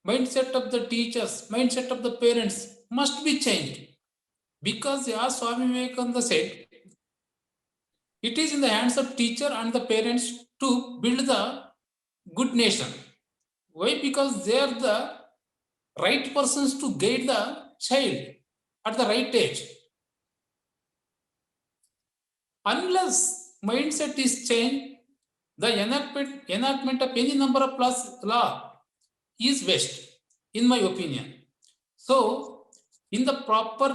[SPEAKER 2] mindset of the teachers, mindset of the parents must be changed. Because as Swami Vivekananda said, it is in the hands of teacher and the parents to build the good nation. Why? Because they are the right persons to guide the child at the right age. Unless mindset is changed, the enactment of any number of law is waste, in my opinion. So, in the proper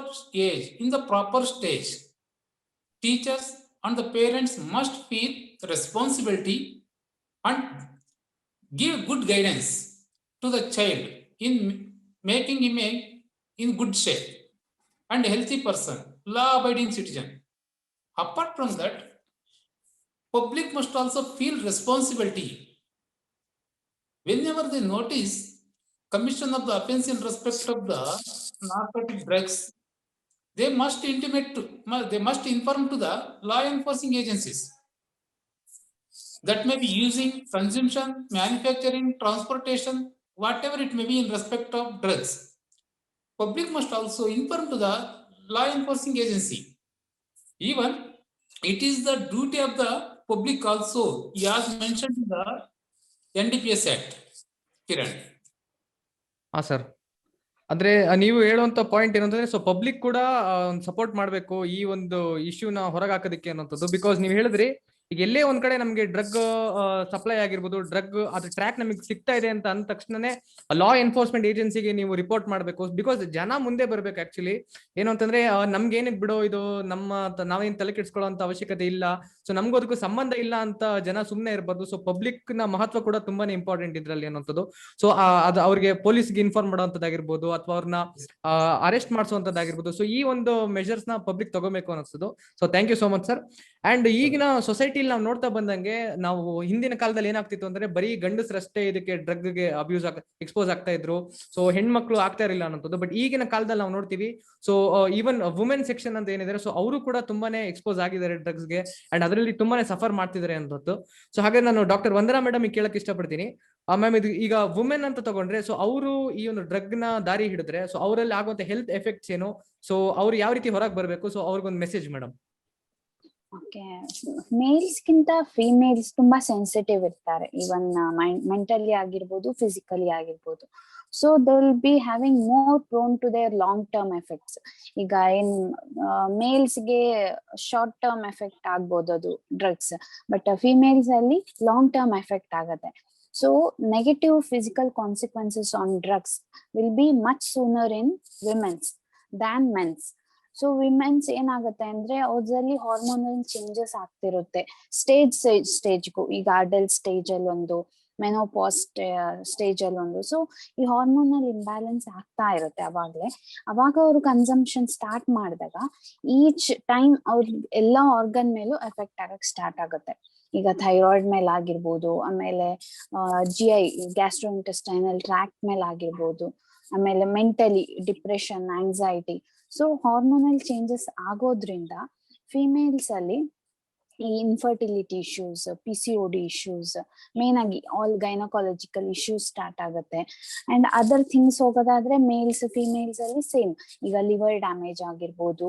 [SPEAKER 2] age, in the proper stage, teachers and the parents must feel responsibility and give good guidance to the child in making him in good shape and healthy person, law-abiding citizen. Apart from that, public must also feel responsibility. Whenever they notice commission of the offense in respect of the narcotic drugs, they must inform to the law enforcing agencies. that may be using, consumption, manufacturing, transportation, whatever it may be in respect of drugs. Public must also inform to the law enforcing agency. Even it is the duty of the public also, as mentioned in the NDPS Act. Kiran.
[SPEAKER 1] ಹಾ sir, ಅಂದ್ರೆ ನೀವು ಹೇಳುವಂತ point ಏನಂತಂದ್ರೆ, so public ಕೂಡ support ಮಾಡಬೇಕು ಈ ಒಂದು ಇಶ್ಯೂನ ಹೊರಗೆ ಹಾಕೋದಕ್ಕೆ ಅನ್ನೋಂಥದ್ದು. ಬಿಕಾಸ್ ನೀವು ಹೇಳಿದ್ರಿ, ಈಗ ಎಲ್ಲೇ ಒಂದ್ ಕಡೆ ನಮ್ಗೆ ಡ್ರಗ್ ಸಪ್ಲೈ ಆಗಿರ್ಬೋದು, ಡ್ರಗ್ ಅದ್ರ ಟ್ರ್ಯಾಕ್ ನಮಗೆ ಸಿಗ್ತಾ ಇದೆ ಅಂತ ಅಂದ ತಕ್ಷಣನೇ ಲಾ ಎನ್ಫೋರ್ಸ್ಮೆಂಟ್ ಏಜೆನ್ಸಿಗೆ ನೀವು ರಿಪೋರ್ಟ್ ಮಾಡಬೇಕು. ಬಿಕಾಸ್ ಜನ ಮುಂದೆ ಬರ್ಬೇಕು. ಆಕ್ಚುಲಿ ಏನು ಅಂತಂದ್ರೆ, ನಮ್ಗೇನಿದ್ ಬಿಡೋ ಇದು, ನಾವೇನ್ ತಲೆ ಕೆಡ್ಸ್ಕೊಳ್ಳೋ ಅವಶ್ಯಕತೆ ಇಲ್ಲ, ಸೊ ನಮ್ಗೂ ಅದಕ್ಕೂ ಸಂಬಂಧ ಇಲ್ಲ ಅಂತ ಜನ ಸುಮ್ಮನೆ ಇರಬಾರ್ದು. ಸೊ ಪಬ್ಲಿಕ್ ನ ಮಹತ್ವ ಕೂಡ ತುಂಬಾನೇ ಇಂಪಾರ್ಟೆಂಟ್ ಇದ್ರಲ್ಲಿ ಅನ್ನೋಂಥದ್ದು. ಸೊ ಅದು ಅವ್ರಿಗೆ ಪೊಲೀಸ್ಗೆ ಇನ್ಫಾರ್ಮ್ ಮಾಡೋಂಥದ್ದಾಗಿರ್ಬೋದು, ಅಥವಾ ಅವ್ರನ್ನ ಅರೆಸ್ಟ್ ಮಾಡಿಸುವಂತದ್ದಾಗಿರ್ಬೋದು. ಸೊ ಈ ಒಂದು ಮೆಜರ್ಸ್ ನ ಪಬ್ಲಿಕ್ ತಗೋಬೇಕು ಅನಿಸ್ತದು. So thank you so much sir. And ಈಗಿನ ಸೊಸೈಟಿಲಿ ನಾವು ನೋಡ್ತಾ ಬಂದಂಗೆ, ನಾವು ಹಿಂದಿನ ಕಾಲದಲ್ಲಿ ಏನಾಗ್ತಿತ್ತು ಅಂದ್ರೆ, ಬರೀ ಗಂಡಸರಷ್ಟೇ ಇದಕ್ಕೆ ಡ್ರಗ್ಗೆ ಎಕ್ಸ್ಪೋಸ್ ಆಗ್ತಾ ಇದ್ರು, ಸೊ ಹೆಣ್ಮಕ್ಳು ಆಗ್ತಾ ಇರಲಿಲ್ಲ ಅನ್ನೋದು. ಬಟ್ ಈಗಿನ ಕಾಲದಲ್ಲಿ ನಾವು ನೋಡ್ತೀವಿ, ಸೊ ಈವನ್ ವುಮೆನ್ ಸೆಕ್ಷನ್ ಅಂತ ಏನಿದ್ದಾರೆ, ಸೊ ಅವರು ಕೂಡ ತುಂಬಾನೇ ಎಕ್ಸ್ಪೋಸ್ ಆಗಿದ್ದಾರೆ ಡ್ರಗ್ಸ್ಗೆ, ಅಂಡ್ ಅದರಲ್ಲಿ ತುಂಬಾನೇ ಸಫರ್ ಮಾಡ್ತಿದ್ದಾರೆ ಅನ್ನೋದು. ಸೊ ಹಾಗೆ ನಾನು ಡಾಕ್ಟರ್ ವಂದನಾ ಮೇಡಮ್ ಕೇಳಕ್ ಇಷ್ಟಪಡ್ತೀನಿ. ಮ್ಯಾಮ್, ಇದು ಈಗ ವುಮೆನ್ ಅಂತ ತಗೊಂಡ್ರೆ, ಸೊ ಅವರು ಈ ಒಂದು ಡ್ರಗ್ ನ ದಾರಿ ಹಿಡಿದ್ರೆ, ಸೊ ಅವರಲ್ಲಿ ಆಗುವಂತ ಹೆಲ್ತ್ ಎಫೆಕ್ಟ್ಸ್ ಏನು, ಸೊ ಅವ್ರು ಯಾವ ರೀತಿ ಹೊರಗೆ ಬರಬೇಕು, ಸೊ ಅವ್ರಿಗೊಂದು ಮೆಸೇಜ್ ಮೇಡಮ್.
[SPEAKER 3] ಓಕೆ, ಮೇಲ್ಸ್ ಗಿಂತ ಫಿಮೇಲ್ಸ್ ತುಂಬಾ ಸೆನ್ಸಿಟಿವ್ ಇರ್ತಾರೆ, ಇವನ್ ಮೆಂಟಲಿ ಆಗಿರ್ಬೋದು, ಫಿಸಿಕಲಿ ಆಗಿರ್ಬೋದು. So they will be having more prone to their long term effects. ಈಗ ಏನ್ ಮೇಲ್ಸ್ಗೆ ಶಾರ್ಟ್ ಟರ್ಮ್ ಎಫೆಕ್ಟ್ ಆಗ್ಬೋದು ಅದು ಡ್ರಗ್ಸ್, ಬಟ್ ಫಿಮೇಲ್ಸ್ ಅಲ್ಲಿ ಲಾಂಗ್ ಟರ್ಮ್ ಎಫೆಕ್ಟ್ ಆಗತ್ತೆ. So negative physical consequences on drugs will be much sooner in womens than mens. So womens ಏನಾಗುತ್ತೆ ಅಂದ್ರೆ, ಅವ್ರಲ್ಲಿ ಹಾರ್ಮೋನಲ್ ಚೇಂಜಸ್ ಆಗ್ತಿರುತ್ತೆ ಸ್ಟೇಜ್ಗೂ. ಈಗ ಅಡಲ್ಟ್ ಸ್ಟೇಜ್ ಅಲ್ಲಿ ಒಂದು, ಮೆನೋಪಾಸ್ ಸ್ಟೇಜ್ ಅಲ್ಲಿ ಒಂದು. ಸೊ ಈ ಹಾರ್ಮೋನಲ್ ಇಂಬ್ಯಾಲೆನ್ಸ್ ಆಗ್ತಾ ಇರುತ್ತೆ ಅವಾಗ ಅವರು ಕನ್ಸಂಪ್ಷನ್ ಸ್ಟಾರ್ಟ್ ಮಾಡಿದಾಗ ಈಚ್ ಟೈಮ್ ಅವ್ರ ಎಲ್ಲಾ ಆರ್ಗನ್ ಮೇಲೂ ಎಫೆಕ್ಟ್ ಆಗಕ್ ಸ್ಟಾರ್ಟ್ ಆಗುತ್ತೆ. ಈಗ ಥೈರಾಯ್ಡ್ ಮೇಲೆ ಆಗಿರ್ಬೋದು, ಆಮೇಲೆ GI ಗ್ಯಾಸ್ಟ್ರೋಇಂಟೆಸ್ಟೈನಲ್ ಟ್ರ್ಯಾಕ್ಟ್ ಮೇಲೆ ಆಗಿರ್ಬೋದು, ಆಮೇಲೆ mentally depression, anxiety. So hormonal changes ಆಗೋದ್ರಿಂದ ಫಿಮೇಲ್ಸ್ ಅಲ್ಲಿ ಈ infertility issues, PCOD issues, main ಆಗಿ ಆಲ್ ಗೈನಕಾಲಜಿಕಲ್ ಇಶ್ಯೂಸ್ ಸ್ಟಾರ್ಟ್ ಆಗುತ್ತೆ. ಅಂಡ್ ಅದರ್ ಥಿಂಗ್ಸ್ ಹೋಗೋದಾದ್ರೆ, ಫಿಮೇಲ್ಸ್ ಅಲ್ಲಿ ಸೇಮ್. ಈಗ ಲಿವರ್ ಡ್ಯಾಮೇಜ್ ಆಗಿರ್ಬೋದು,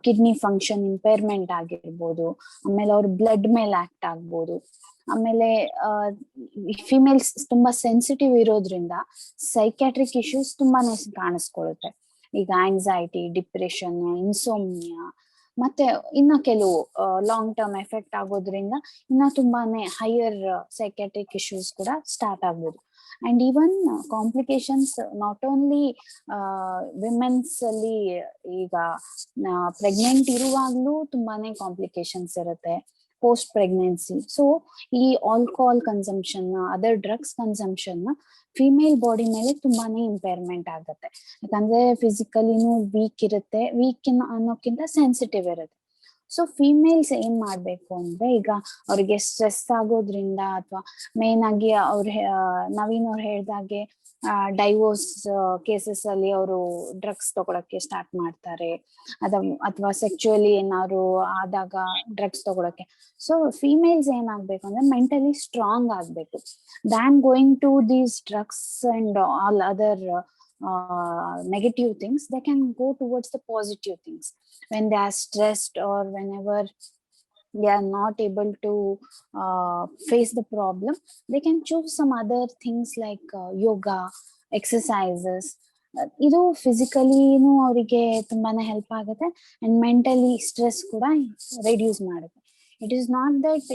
[SPEAKER 3] ಕಿಡ್ನಿ ಫಂಕ್ಷನ್ ಇಂಪೇರ್ಮೆಂಟ್ ಆಗಿರ್ಬೋದು, ಆಮೇಲೆ ಅವ್ರ ಬ್ಲಡ್ ಮೇಲೆ ಆಕ್ಟ್ ಆಗ್ಬೋದು. ಆಮೇಲೆ ಫಿಮೇಲ್ಸ್ ತುಂಬಾ ಸೆನ್ಸಿಟಿವ್ ಇರೋದ್ರಿಂದ ಸೈಕ್ಯಾಟ್ರಿಕ್ ಇಶ್ಯೂಸ್ ತುಂಬಾನೇ ಕಾಣಿಸ್ಕೊಳ್ಳುತ್ತೆ. ಈಗ ಆಂಗ್ಸೈಟಿ, ಡಿಪ್ರೆಷನ್, ಇನ್ಸೋಮ್ನಿಯಾ, ಮತ್ತೆ ಇನ್ನ ಕೆಲವು ಲಾಂಗ್ ಟರ್ಮ್ ಎಫೆಕ್ಟ್ ಆಗೋದ್ರಿಂದ ಇನ್ನ ತುಂಬಾನೇ ಹೈಯರ್ ಸೈಕ್ಯಾಟ್ರಿಕ್ ಇಶ್ಯೂಸ್ ಕೂಡ ಸ್ಟಾರ್ಟ್ ಆಗ್ಬೋದು. And even complications not only women's ಅಲ್ಲಿ, ಈಗ ಪ್ರೆಗ್ನೆಂಟ್ ಇರುವಾಗ್ಲೂ ತುಂಬಾನೇ ಕಾಂಪ್ಲಿಕೇಶನ್ಸ್ ಇರುತ್ತೆ ಪೋಸ್ಟ್ ಪ್ರೆಗ್ನೆನ್ಸಿ. ಸೊ ಈ alcohol consumption, other drugs consumption female body ಮೇಲೆ ತುಂಬಾನೇ ಇಂಪೇರ್ಮೆಂಟ್ ಆಗುತ್ತೆ. ಯಾಕಂದ್ರೆ ಫಿಸಿಕಲಿನೂ ವೀಕ್ ಇರುತ್ತೆ, ಅನ್ನೋಕ್ಕಿಂತ ಸೆನ್ಸಿಟಿವ್ ಇರುತ್ತೆ. ಸೊ ಫಿಮೇಲ್ಸ್ ಏನ್ ಮಾಡ್ಬೇಕು ಅಂದ್ರೆ, ಈಗ ಅವ್ರಿಗೆ ಸ್ಟ್ರೆಸ್ ಆಗೋದ್ರಿಂದ, ಅಥವಾ ಮೇನ್ ಆಗಿ ನವೀನ್ ಅವ್ರು ಹೇಳ್ದಾಗೆ ಡೈವೋರ್ಸ್ ಕೇಸಸ್ ಅಲ್ಲಿ ಅವರು ಡ್ರಗ್ಸ್ ತಗೊಳಕ್ಕೆ ಸ್ಟಾರ್ಟ್ ಮಾಡ್ತಾರೆ, ಅಥವಾ ಸೆಕ್ಚುಯಲಿ ಏನಾದ್ರು ಆದಾಗ ಡ್ರಗ್ಸ್ ತಗೊಳಕ್ಕೆ. ಸೊ ಫಿಮೇಲ್ಸ್ ಏನಾಗ್ಬೇಕು ಅಂದ್ರೆ ಮೆಂಟಲಿ ಸ್ಟ್ರಾಂಗ್ ಆಗ್ಬೇಕು. Than going to these drugs and all other negative things, they can go towards the positive things. When they are stressed, or whenever they are not able to face the problem, they can choose some other things like yoga, exercises. ಇದು ಫಿಸಿಕಲಿನೂ ಅವರಿಗೆ ತುಂಬಾನೇ help ಆಗುತ್ತೆ, and mentally stress ಕೂಡ reduce ಮಾಡುತ್ತೆ. It is not that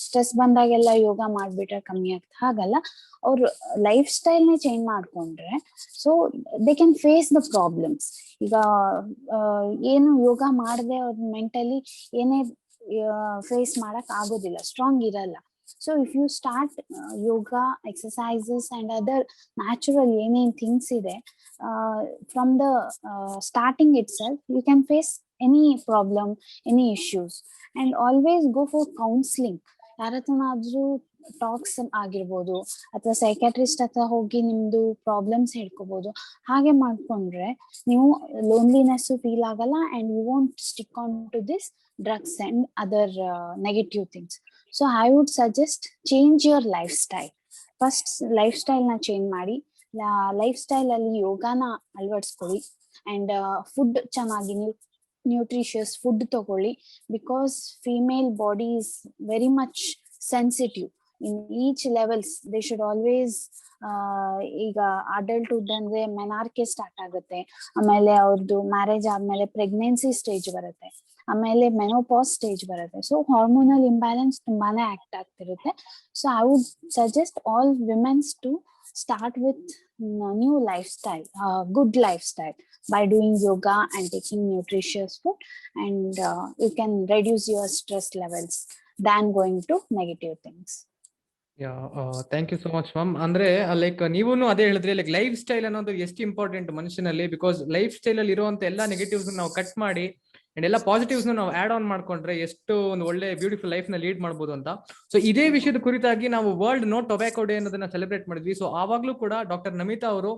[SPEAKER 3] stress ಬಂದಾಗೆಲ್ಲ ಯೋಗ ಮಾಡ್ಬಿಟ್ರೆ ಕಮ್ಮಿ ಆಗ್ತದೆ, ಹಾಗಲ್ಲ. ಅವ್ರ ಲೈಫ್ ಸ್ಟೈಲ್ನೇ ಚೇಂಜ್ ಮಾಡ್ಕೊಂಡ್ರೆ, so they can face the problems. ಈಗ ಏನು ಯೋಗ ಮಾಡದೆ ಅವ್ರ ಮೆಂಟಲಿ ಏನೇ ಫೇಸ್ ಮಾಡಕ್ ಆಗೋದಿಲ್ಲ, ಸ್ಟ್ರಾಂಗ್ ಇರಲ್ಲ. So if you start yoga, exercises and other natural ಏನೇನ್ ಥಿಂಗ್ಸ್ ಇದೆ, from the starting itself you can face any problem, any issues. And always go for counseling. ಯಾರತ್ರನಾದ್ರೂ ಟಾಕ್ಸ್ ಆಗಿರ್ಬೋದು, ಅಥವಾ ಸೈಕ್ಯಾಟ್ರಿಸ್ಟ್ ಹತ್ರ ಹೋಗಿ ನಿಮ್ದು ಪ್ರಾಬ್ಲಮ್ಸ್ ಹೇಳ್ಕೋಬಹುದು. ಹಾಗೆ ಮಾಡ್ಕೊಂಡ್ರೆ ನೀವು ಲೋನ್ಲಿನೆಸ್ ಫೀಲ್ ಆಗಲ್ಲ, and you won't stick on to this drugs and other negative things. So I would suggest change your lifestyle. First life style ನ ಚೇಂಜ್ ಮಾಡಿ, ಲೈಫ್ ಸ್ಟೈಲ್ ಅಲ್ಲಿ ಯೋಗಾನ ಅಳವಡಿಸ್ಕೊಳ್ಳಿ ಅಂಡ್ ಫುಡ್ ಚೆನ್ನಾಗಿ ನ್ಯೂಟ್ರಿಷಿಯಸ್ ಫುಡ್ ತಗೊಳ್ಳಿ. Because female body is very much sensitive in each levels. They should always ಈಗ adulthood ಅಂದ್ರೆ menarche start ಆಗುತ್ತೆ, ಆಮೇಲೆ ಅವ್ರದ್ದು ಮ್ಯಾರೇಜ್ ಆದ್ಮೇಲೆ ಪ್ರೆಗ್ನೆನ್ಸಿ ಸ್ಟೇಜ್ ಬರುತ್ತೆ, ಆಮೇಲೆ ಮೆನೋಪಾಸ್ ಸ್ಟೇಜ್ ಬರುತ್ತೆ. ಸೊ ಹಾರ್ಮೋನಲ್ ಇಂಬ್ಯಾಲೆನ್ಸ್ ತುಂಬಾನೇ ಆಕ್ಟ್ ಆಗ್ತಿರುತ್ತೆ. So I would suggest all womens to start with new lifestyle, good lifestyle by doing yoga and taking nutritious food, and you can reduce your stress levels than going to negative things.
[SPEAKER 1] Thank you so much ma'am. ಅಂದ್ರೆ like ನೀವು ಅದೇ ಹೇಳಿದ್ರಿ, like life style ಅನ್ನೋದು ಎಷ್ಟು important ಮನುಷ್ಯನಲ್ಲಿ. Because life style ಅಲ್ಲಿ ಇರುವಂತ ಎಲ್ಲ ನೆಗೆಟಿವ್ಸ್ ನಾವು ಕಟ್ ಮಾಡಿ ಅಂಡ್ ಎಲ್ಲ ಪಾಸಿಟಿವ್ಸ್ ನಾವು ಆಡ್ ಆನ್ ಮಾಡ್ಕೊಂಡ್ರೆ ಎಷ್ಟು ಒಂದು ಒಳ್ಳೆ ಬ್ಯೂಟಿಫುಲ್ ಲೈಫ್ ನ ಲೀಡ್ ಮಾಡಬಹುದು ಅಂತ. ಸೊ ಇದೇ ವಿಷಯದ ಕುರಿತಾಗಿ ನಾವು ವರ್ಲ್ಡ್ ನೋ ಟೊಬ್ಯಾಕೋ ಡೇ ಅನ್ನೋದನ್ನ ಸೆಲೆಬ್ರೇಟ್ ಮಾಡಿದ್ವಿ. ಸೊ ಆವಾಗ್ಲೂ ಕೂಡ ಡಾಕ್ಟರ್ ನಮಿತಾ ಅವರು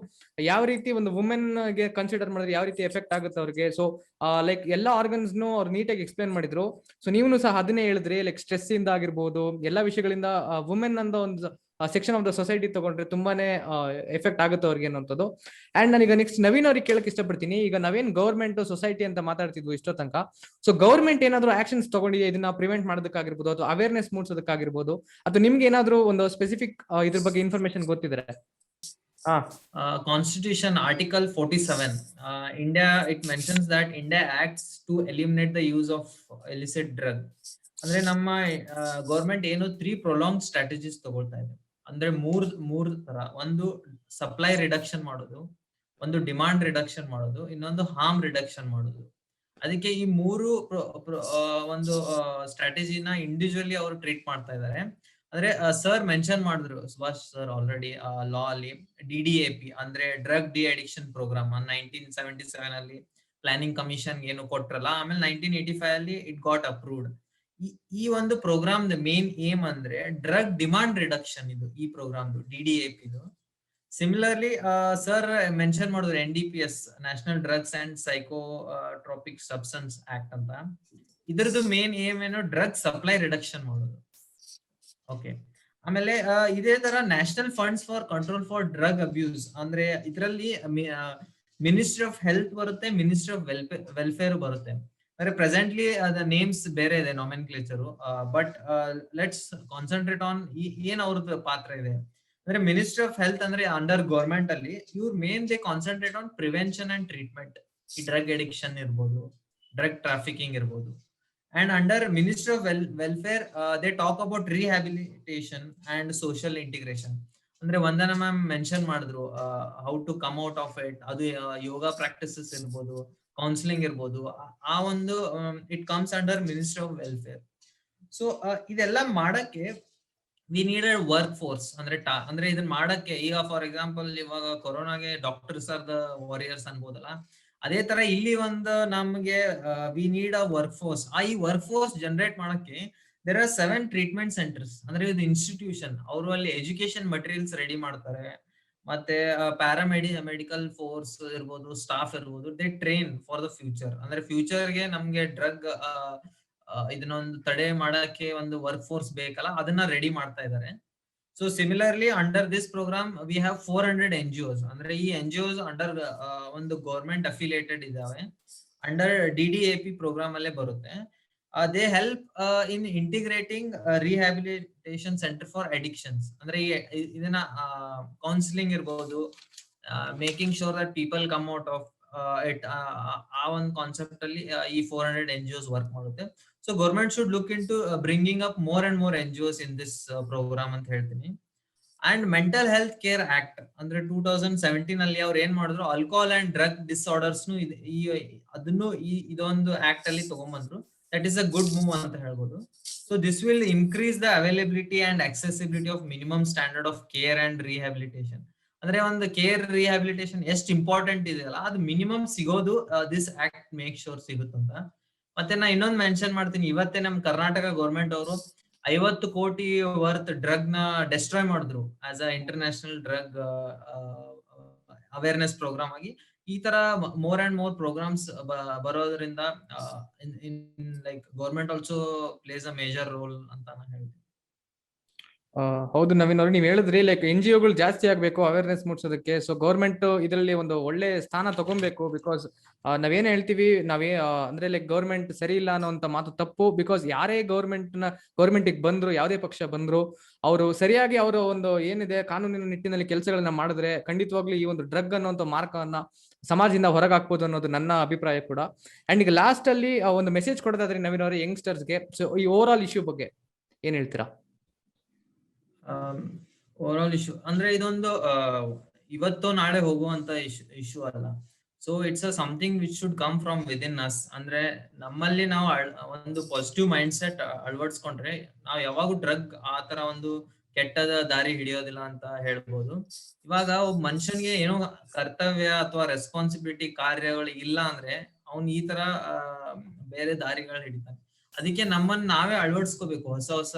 [SPEAKER 1] ಯಾವ ರೀತಿ ಒಂದು ವುಮೆನ್ ಗೆ ಕನ್ಸಿಡರ್ ಮಾಡಿದ್ರೆ ಯಾವ ರೀತಿ ಎಫೆಕ್ಟ್ ಆಗುತ್ತೆ ಅವ್ರಿಗೆ, ಸೊ ಲೈಕ್ ಎಲ್ಲ ಆರ್ಗನ್ಸ್ ಅವ್ರು ನೀಟಾಗಿ ಎಕ್ಸ್ಪ್ಲೇನ್ ಮಾಡಿದ್ರು. ಸೊ ನೀವು ಸಹ ಅದನ್ನೇ ಹೇಳಿದ್ರಿ, ಲೈಕ್ ಸ್ಟ್ರೆಸ್ ಇಂದ ಆಗಿರ್ಬೋದು ಎಲ್ಲಾ ವಿಷಯಗಳಿಂದ ವುಮೆನ್ ಅಂತ ಒಂದು ಸೆಕ್ಷನ್ ಆಫ್ ದ ಸೊಸೈಟಿ ತಗೊಂಡ್ರೆ ತುಂಬಾನೇ ಎಫೆಕ್ಟ್ ಆಗುತ್ತೆ ಅವ್ರಿಗೆ ಅನ್ನೋಂಥದ್ದು. ಅಂಡ್ ನಾನೀಗ ನೆಕ್ಸ್ಟ್ ನವೀನ್ ಅವ್ರಿಗೆ ಕೇಳಕ್ ಇಷ್ಟಪಡ್ತೀನಿ. ಈಗ ನಾವೇನ್ ಗವರ್ಮೆಂಟ್ ಸೊಸೈಟಿ ಅಂತ ಮಾತಾಡ್ತಿದ್ವು ಇಷ್ಟೋ ತನಕ, ಸೊ ಗವರ್ಮೆಂಟ್ ಏನಾದ್ರು ಆಕ್ಷನ್ಸ್ ತಗೊಂಡಿದೆ ಇದನ್ನ ಪ್ರಿವೆಂಟ್ ಮಾಡೋದಕ್ಕಾಗಿರ್ಬೋದು ಅಥವಾ ಅವೇರ್ನೆಸ್ ಮೂಡಿಸೋದಕ್ಕಾಗಿರ್ಬೋದು, ಅಥವಾ ನಿಮ್ಗೆ ಏನಾದ್ರು ಒಂದು ಸ್ಪೆಸಿಫಿಕ್ ಇದ್ರ ಬಗ್ಗೆ ಇನ್ಫಾರ್ಮೇಶನ್ ಗೊತ್ತಿದ್ರೆ?
[SPEAKER 4] Constitution Article 47 India, it mentions that India acts to eliminate the use of illicit drug. ಅಂದ್ರೆ ನಮ್ಮ ಗವರ್ಮೆಂಟ್ ಏನು 3 prolonged strategies ತಗೊಳ್ತಾ ಇದೆ. ಅಂದ್ರೆ ಮೂರ್ ತರ, ಒಂದು ಸಪ್ಲೈ ರಿಡಕ್ಷನ್ ಮಾಡೋದು, ಒಂದು ಡಿಮಾಂಡ್ ರಿಡಕ್ಷನ್ ಮಾಡೋದು, ಇನ್ನೊಂದು ಹಾರ್ಮ್ ರಿಡಕ್ಷನ್ ಮಾಡೋದು. ಅದಕ್ಕೆ ಈ ಮೂರು ಒಂದು ಸ್ಟ್ರಾಟಜಿನ ಇಂಡಿವಿಜುವಲಿ ಅವರು ಟ್ರೀಟ್ ಮಾಡ್ತಾ ಇದ್ದಾರೆ. ಅಂದ್ರೆ ಸರ್ ಮೆನ್ಷನ್ ಮಾಡಿದ್ರು, ಸುಭಾಷ್ ಸರ್ ಆಲ್ರೆಡಿ ಲಾ ಅಲ್ಲಿ DDAP ಅಂದ್ರೆ ಡ್ರಗ್ ಡಿ ಅಡಿಕ್ಷನ್ ಪ್ರೋಗ್ರಾಮ್ 1977 ಅಲ್ಲಿ ಪ್ಲಾನಿಂಗ್ ಕಮಿಷನ್ ಏನು ಕೊಟ್ರಲ್ಲ, ಆಮೇಲೆ 1985 ಅಲ್ಲಿ ಇಟ್ ಗಾಟ್ ಅಪ್ರೂವ್ಡ್. ಈ ಒಂದು ಪ್ರೋಗ್ರಾಮ್ ಮೇನ್ ಏಮ್ ಅಂದ್ರೆ ಡ್ರಗ್ ಡಿಮಾಂಡ್ ರಿಡಕ್ಷನ್. ಇದು ಈ ಪ್ರೋಗ್ರಾಮ್ DDAP ಇದು. ಸಿಮಿಲರ್ಲಿ ಸರ್ ಮೆನ್ಷನ್ ಮಾಡಿದ್ರು NDPS national drugs and psychotropic substance act ಅಂತ. ಇದ್ರದ್ದು ಮೇನ್ ಏಮ್ ಏನು ಡ್ರಗ್ ಸಪ್ಲೈ ರಿಡಕ್ಷನ್ ಮಾಡೋದು. ಓಕೆ, ಆಮೇಲೆ ಇದೇ ತರ national funds for control for drug abuse ಅಂದ್ರೆ ಇದರಲ್ಲಿ ಮಿನಿಸ್ಟ್ರಿ ಆಫ್ ಹೆಲ್ತ್ ಬರುತ್ತೆ, ಮಿನಿಸ್ಟ್ರಿ ಆಫ್ ವೆಲ್ಫೇರ್ ಬರುತ್ತೆ. ಅಂದ್ರೆ ಪ್ರೆಸೆಂಟ್ಲಿ ಅದ ನೇಮ್ಸ್ ಬೇರೆ ಇದೆ ನಾಮೆನ್ಕ್ಲೇಚರ್, ಬಟ್ ಲೆಟ್ಸ್ ಕಾನ್ಸಂಟ್ರೇಟ್ ಆನ್ ಏನ್ ಅವ್ರದ್ದು ಪಾತ್ರ ಇದೆ. ಅಂದ್ರೆ ಮಿನಿಸ್ಟ್ರಿ ಆಫ್ ಹೆಲ್ತ್ ಅಂದ್ರೆ ಅಂಡರ್ ಗವರ್ಮೆಂಟ್ ಅಲ್ಲಿ ಇವ್ರ main they concentrate on prevention and treatment. ಈ ಡ್ರಗ್ ಅಡಿಕ್ಷನ್ ಇರ್ಬೋದು, ಡ್ರಗ್ ಟ್ರಾಫಿಕಿಂಗ್ ಇರ್ಬೋದು. And under Ministry of Welfare, they talk about rehabilitation and social integration. ಅಂದ್ರೆ ವಂದನಾ ಮ್ಯಾಮ್ ಮೆನ್ಷನ್ ಮಾಡಿದ್ರು how to come out of it. ಅದು yoga practices ಇರ್ಬೋದು, counselling ಇರ್ಬೋದು, ಆ ಒಂದು it comes under ministry of welfare. So ಇದೆಲ್ಲ ಮಾಡಕ್ಕೆ ವಿ ನೀಡೆಡ್ ವರ್ಕ್ ಫೋರ್ಸ್. ಅಂದ್ರೆ ಇದನ್ನ ಮಾಡಕ್ಕೆ ಈಗ ಫಾರ್ ಎಕ್ಸಾಂಪಲ್ ಇವಾಗ ಕೊರೋನಾಗೆ ಡಾಕ್ಟರ್ಸ್ ಆರ್ ದ ವಾರಿಯರ್ಸ್ ಅನ್ಬೋದಲ್ಲ, ಅದೇ ತರ ಇಲ್ಲಿ ಒಂದು ನಮ್ಗೆ we need a work force. ಈ ವರ್ಕ್ ಫೋರ್ಸ್ ಜನರೇಟ್ ಮಾಡಕ್ಕೆ ದೇರ್ ಆರ್ 7 ಟ್ರೀಟ್ಮೆಂಟ್ ಸೆಂಟರ್ಸ್. ಅಂದ್ರೆ ಇದು ಇನ್ಸ್ಟಿಟ್ಯೂಷನ್, ಅವರು ಅಲ್ಲಿ ಎಜುಕೇಶನ್ ಮಟೀರಿಯಲ್ಸ್ ರೆಡಿ ಮಾಡ್ತಾರೆ, ಮತ್ತೆ ಮೆಡಿಕಲ್ ಫೋರ್ಸ್ ಇರ್ಬೋದು, ಸ್ಟಾಫ್ ಇರ್ಬೋದು, they train for the future. ಅಂದ್ರೆ ಫ್ಯೂಚರ್ಗೆ ನಮ್ಗೆ ಡ್ರಗ್ ಇದನ್ನೊಂದು ತಡೆ ಮಾಡಕ್ಕೆ ಒಂದು ವರ್ಕ್ ಫೋರ್ಸ್ ಬೇಕಲ್ಲ, ಅದನ್ನ ರೆಡಿ ಮಾಡ್ತಾ ಇದ್ದಾರೆ. So similarly under this programme we have 400 NGOs. ಅಂದ್ರೆ ಈ NGOs ಅಂಡರ್ ಒಂದು ಗವರ್ಮೆಂಟ್ ಅಫಿಲಿಯೇಟೆಡ್ ಇದಾವೆ, ಅಂಡರ್ DDAP ಪ್ರೋಗ್ರಾಮ್ ಅಲ್ಲೇ ಬರುತ್ತೆ. They help in integrating rehabilitation centre for addictions. ಅಂದ್ರೆ ಇದನ್ನ ಕೌನ್ಸಿಲಿಂಗ್ ಇರ್ಬೋದು, making sure that people come out of it, ಆ ಒಂದು ಕಾನ್ಸೆಪ್ಟ್ ಅಲ್ಲಿ ಈ 400 NGOs ವರ್ಕ್ ಮಾಡುತ್ತೆ. So government should look into bringing up more and more NGOs in this program ಅಂತ ಹೇಳ್ತೀನಿ. And mental health care act ಅಂದ್ರೆ 2017 ಅಲ್ಲಿ ಅವ್ರು ಏನ್ ಮಾಡಿದ್ರು, ಆಲ್ಕೋಹಾಲ್ ಅಂಡ್ ಡ್ರಗ್ ಡಿಸಾರ್ಡರ್ಸ್ ಅದನ್ನು ಇದೊಂದು ಆಕ್ಟ್ ಅಲ್ಲಿ ತಗೊಂಡ್ಬಂದ್ರು. That is a good move ಅಂತ ಹೇಳ್ಬೋದು. So this will increase the availability and accessibility of minimum standard of care and rehabilitation. ಅಂದ್ರೆ ಒಂದು ಕೇರ್ ರಿಹ್ಯಾಬಿಲಿಟೇಷನ್ ಎಷ್ಟು ಇಂಪಾರ್ಟೆಂಟ್ ಇದೆಯಲ್ಲ, ಅದು ಮಿನಿಮಮ್ ಸಿಗೋದು ದಿಸ್ ಆಕ್ಟ್ ಮೇಕ್ ಶೋರ್ ಸಿಗುತ್ತಂತ. ಮತ್ತೆ ನಾ ಇನ್ನೊಂದು ಮೆನ್ಷನ್ ಮಾಡ್ತೀನಿ, ಇವತ್ತೇ ನಮ್ ಕರ್ನಾಟಕ ಗವರ್ಮೆಂಟ್ ಅವರು 50 ಕೋಟಿ ವರ್ತ್ ಡ್ರಗ್ ನ ಡೆಸ್ಟ್ರಾಯ್ ಮಾಡಿದ್ರು as a international drug awareness programme ಆಗಿ. ಈ ತರ ಮೋರ್ ಅಂಡ್ ಮೋರ್ ಪ್ರೋಗ್ರಾಮ್ಸ್ ಬರೋದ್ರಿಂದ like government also plays a major role ಅಂತ ನಾನು ಹೇಳ್ತೀನಿ.
[SPEAKER 1] ಹೌದು ನವೀನ್ ಅವ್ರು, ನೀವ್ ಹೇಳಿದ್ರಿ ಲೈಕ್ NGOಗಳು ಜಾಸ್ತಿ ಆಗ್ಬೇಕು ಅವೇರ್ನೆಸ್ ಮೂಡಿಸೋದಕ್ಕೆ. ಸೊ ಗೌರ್ಮೆಂಟ್ ಇದರಲ್ಲಿ ಒಂದು ಒಳ್ಳೆ ಸ್ಥಾನ ತಗೊಬೇಕು. ಬಿಕಾಸ್ ನಾವೇನ್ ಹೇಳ್ತೀವಿ, ಅಂದ್ರೆ ಲೈಕ್ ಗೌರ್ಮೆಂಟ್ ಸರಿ ಇಲ್ಲ ಅನ್ನೋಂತ ಮಾತು ತಪ್ಪು. ಬಿಕಾಸ್ ಯಾರೇ ಗೌರ್ಮೆಂಟ್ ಬಂದ್ರು, ಯಾವುದೇ ಪಕ್ಷ ಬಂದ್ರು, ಅವರು ಸರಿಯಾಗಿ ಅವರ ಒಂದು ಏನಿದೆ ಕಾನೂನಿನ ನಿಟ್ಟಿನಲ್ಲಿ ಕೆಲಸಗಳನ್ನ ಮಾಡಿದ್ರೆ ಖಂಡಿತವಾಗ್ಲೂ ಈ ಒಂದು ಡ್ರಗ್ ಅನ್ನುವಂತ ಮಾರ್ಕವನ್ನ ಸಮಾಜದಿಂದ ಹೊರಗಾಕ್ಬೋದು ಅನ್ನೋದು ನನ್ನ ಅಭಿಪ್ರಾಯ ಕೂಡ. ಅಂಡ್ ಈಗ ಲಾಸ್ಟ್ ಅಲ್ಲಿ ಒಂದು ಮೆಸೇಜ್ ಕೊಡೋದಾದ್ರೆ ನವೀನ್ ಅವರೇ ಯಂಗ್ಸ್ಟರ್ಸ್ಗೆ, ಸೊ ಈ ಓವರ್ ಆಲ್ ಇಶ್ಯೂ ಬಗ್ಗೆ ಏನ್ ಹೇಳ್ತೀರಾ?
[SPEAKER 4] ಓವರ್ ಆಲ್ ಇಶ್ಯೂ ಅಂದ್ರೆ ಇದೊಂದು ಇವತ್ತು ನಾಳೆ ಹೋಗುವಂತ ಇಶ್ಯೂ ಅಲ್ಲ. So it's something which should come from within us. ಅಂದ್ರೆ ನಮ್ಮಲ್ಲಿ ನಾವು ಒಂದು ಪಾಸಿಟಿವ್ ಮೈಂಡ್ ಸೆಟ್ ಅಳವಡಿಸ್ಕೊಂಡ್ರೆ ನಾವು ಯಾವಾಗೂ ಡ್ರಗ್ ಆ ತರ ಒಂದು ಕೆಟ್ಟದ ದಾರಿ ಹಿಡಿಯೋದಿಲ್ಲ ಅಂತ ಹೇಳ್ಬೋದು. ಇವಾಗ ಒಬ್ಬ ಮನುಷ್ಯನ್ಗೆ ಏನೋ ಕರ್ತವ್ಯ ಅಥವಾ ರೆಸ್ಪಾನ್ಸಿಬಿಲಿಟಿ ಕಾರ್ಯಗಳು ಇಲ್ಲ ಅಂದ್ರೆ ಅವ್ನ್ ಈ ತರ ಬೇರೆ ದಾರಿಗಳು ಹಿಡಿತಾನೆ. ಅದಕ್ಕೆ ನಮ್ಮನ್ನ ನಾವೇ ಅಳವಡಿಸ್ಕೋಬೇಕು. ಹೊಸ ಹೊಸ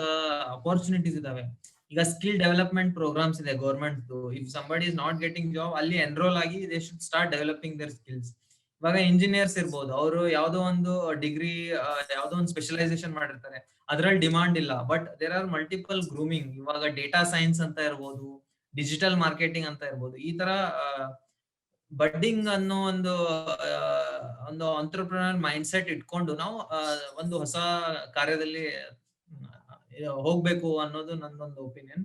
[SPEAKER 4] ಅಪರ್ಚುನಿಟೀಸ್ ಇದಾವೆ. ಈಗ ಸ್ಕಿಲ್ ಡೆವಲಪ್ಮೆಂಟ್ ಪ್ರೋಗ್ರಾಮ್ಸ್ ಇದೆ government. If somebody is not getting job, ಅಲ್ಲಿ ಎನ್ರೋಲ್ ಆಗಿ they should start developing there skills. ಇವಾಗ ಇಂಜಿನಿಯರ್ಸ್ ಇರ್ಬೋದು, ಅವರು ಯಾವ್ದೋ ಒಂದು ಡಿಗ್ರಿ ಯಾವ್ದೋ ಒಂದು ಸ್ಪೆಷಲೈಸೇಷನ್ ಮಾಡಿರ್ತಾರೆ, ಅದ್ರಲ್ಲಿ ಡಿಮಾಂಡ್ ಇಲ್ಲ. But there are multiple grooming. ಇವಾಗ ಡೇಟಾ ಸೈನ್ಸ್ ಅಂತ ಇರ್ಬೋದು, ಡಿಜಿಟಲ್ ಮಾರ್ಕೆಟಿಂಗ್ ಅಂತ ಇರ್ಬೋದು. ಈ ತರ ಬಡ್ಡಿಂಗ್ ಅನ್ನೋ ಒಂದು ಎಂಟರ್ಪ್ರಿನರ್ ಮೈಂಡ್ ಸೆಟ್ ಇಟ್ಕೊಂಡು ನಾವು ಒಂದು ಹೊಸ ಕಾರ್ಯದಲ್ಲಿ ಹೋಗ್ಬೇಕು ಅನ್ನೋದು ನನ್ನೊಂದು ಒಪಿನಿಯನ್.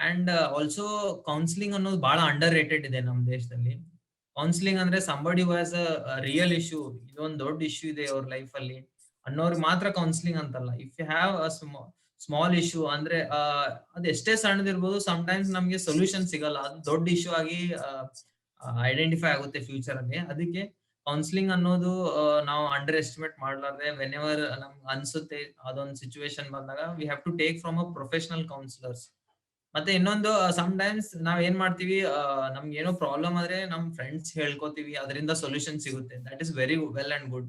[SPEAKER 4] ಅಂಡ್ ಆಲ್ಸೋ ಕೌನ್ಸಿಲಿಂಗ್ ಅನ್ನೋದು ಬಹಳ ಅಂಡರ್ ರೇಟೆಡ್ ಇದೆ ನಮ್ಮ ದೇಶದಲ್ಲಿ. ಕೌನ್ಸಿಲಿಂಗ್ ಅಂದ್ರೆ somebody was a real issue, ಇದೊಂದು ದೊಡ್ಡ ಇಶ್ಯೂ ಇದೆ ಅವ್ರ ಲೈಫ್ ಅಲ್ಲಿ ಅನ್ನೋರ್ಗೆ ಮಾತ್ರ ಕೌನ್ಸಿಲಿಂಗ್ ಅಂತಲ್ಲ. If you have a small issue ಅಂದ್ರೆ ಅದು ಎಷ್ಟೇ ಸಣ್ಣದಿರ್ಬೋದು, ಸಮ್ಟೈಮ್ಸ್ ನಮ್ಗೆ ಸೊಲ್ಯೂಷನ್ ಸಿಗಲ್ಲ, ಅದು ದೊಡ್ಡ ಇಶ್ಯೂ ಆಗಿ ಐಡೆಂಟಿಫೈ ಆಗುತ್ತೆ ಫ್ಯೂಚರ್ ಅಲ್ಲಿ. ಅದಕ್ಕೆ ಕೌನ್ಸಿಲಿಂಗ್ ಅನ್ನೋದು ನಾವು ಅಂಡರ್ ಎಸ್ಟಿಮೇಟ್ ಮಾಡ್ಲಾರ್ದೆ, ವೆನ್ ಎವರ್ ನಮ್ಗೆ ಅನ್ಸುತ್ತೆ ಅದೊಂದು ಸಿಚುವೇಶನ್ ಬಂದಾಗ we have to take from a professional counsellors. ಮತ್ತೆ ಇನ್ನೊಂದು ಸಮ್ಟೈಮ್ಸ್ ನಾವ್ ಏನ್ ಮಾಡ್ತೀವಿ, ನಮ್ಗೆ ಏನೋ ಪ್ರಾಬ್ಲಮ್ ಆದ್ರೆ ನಮ್ ಫ್ರೆಂಡ್ಸ್ ಹೇಳ್ಕೊತೀವಿ, ಅದರಿಂದ ಸೊಲ್ಯೂಷನ್ ಸಿಗುತ್ತೆ. That is very well and good.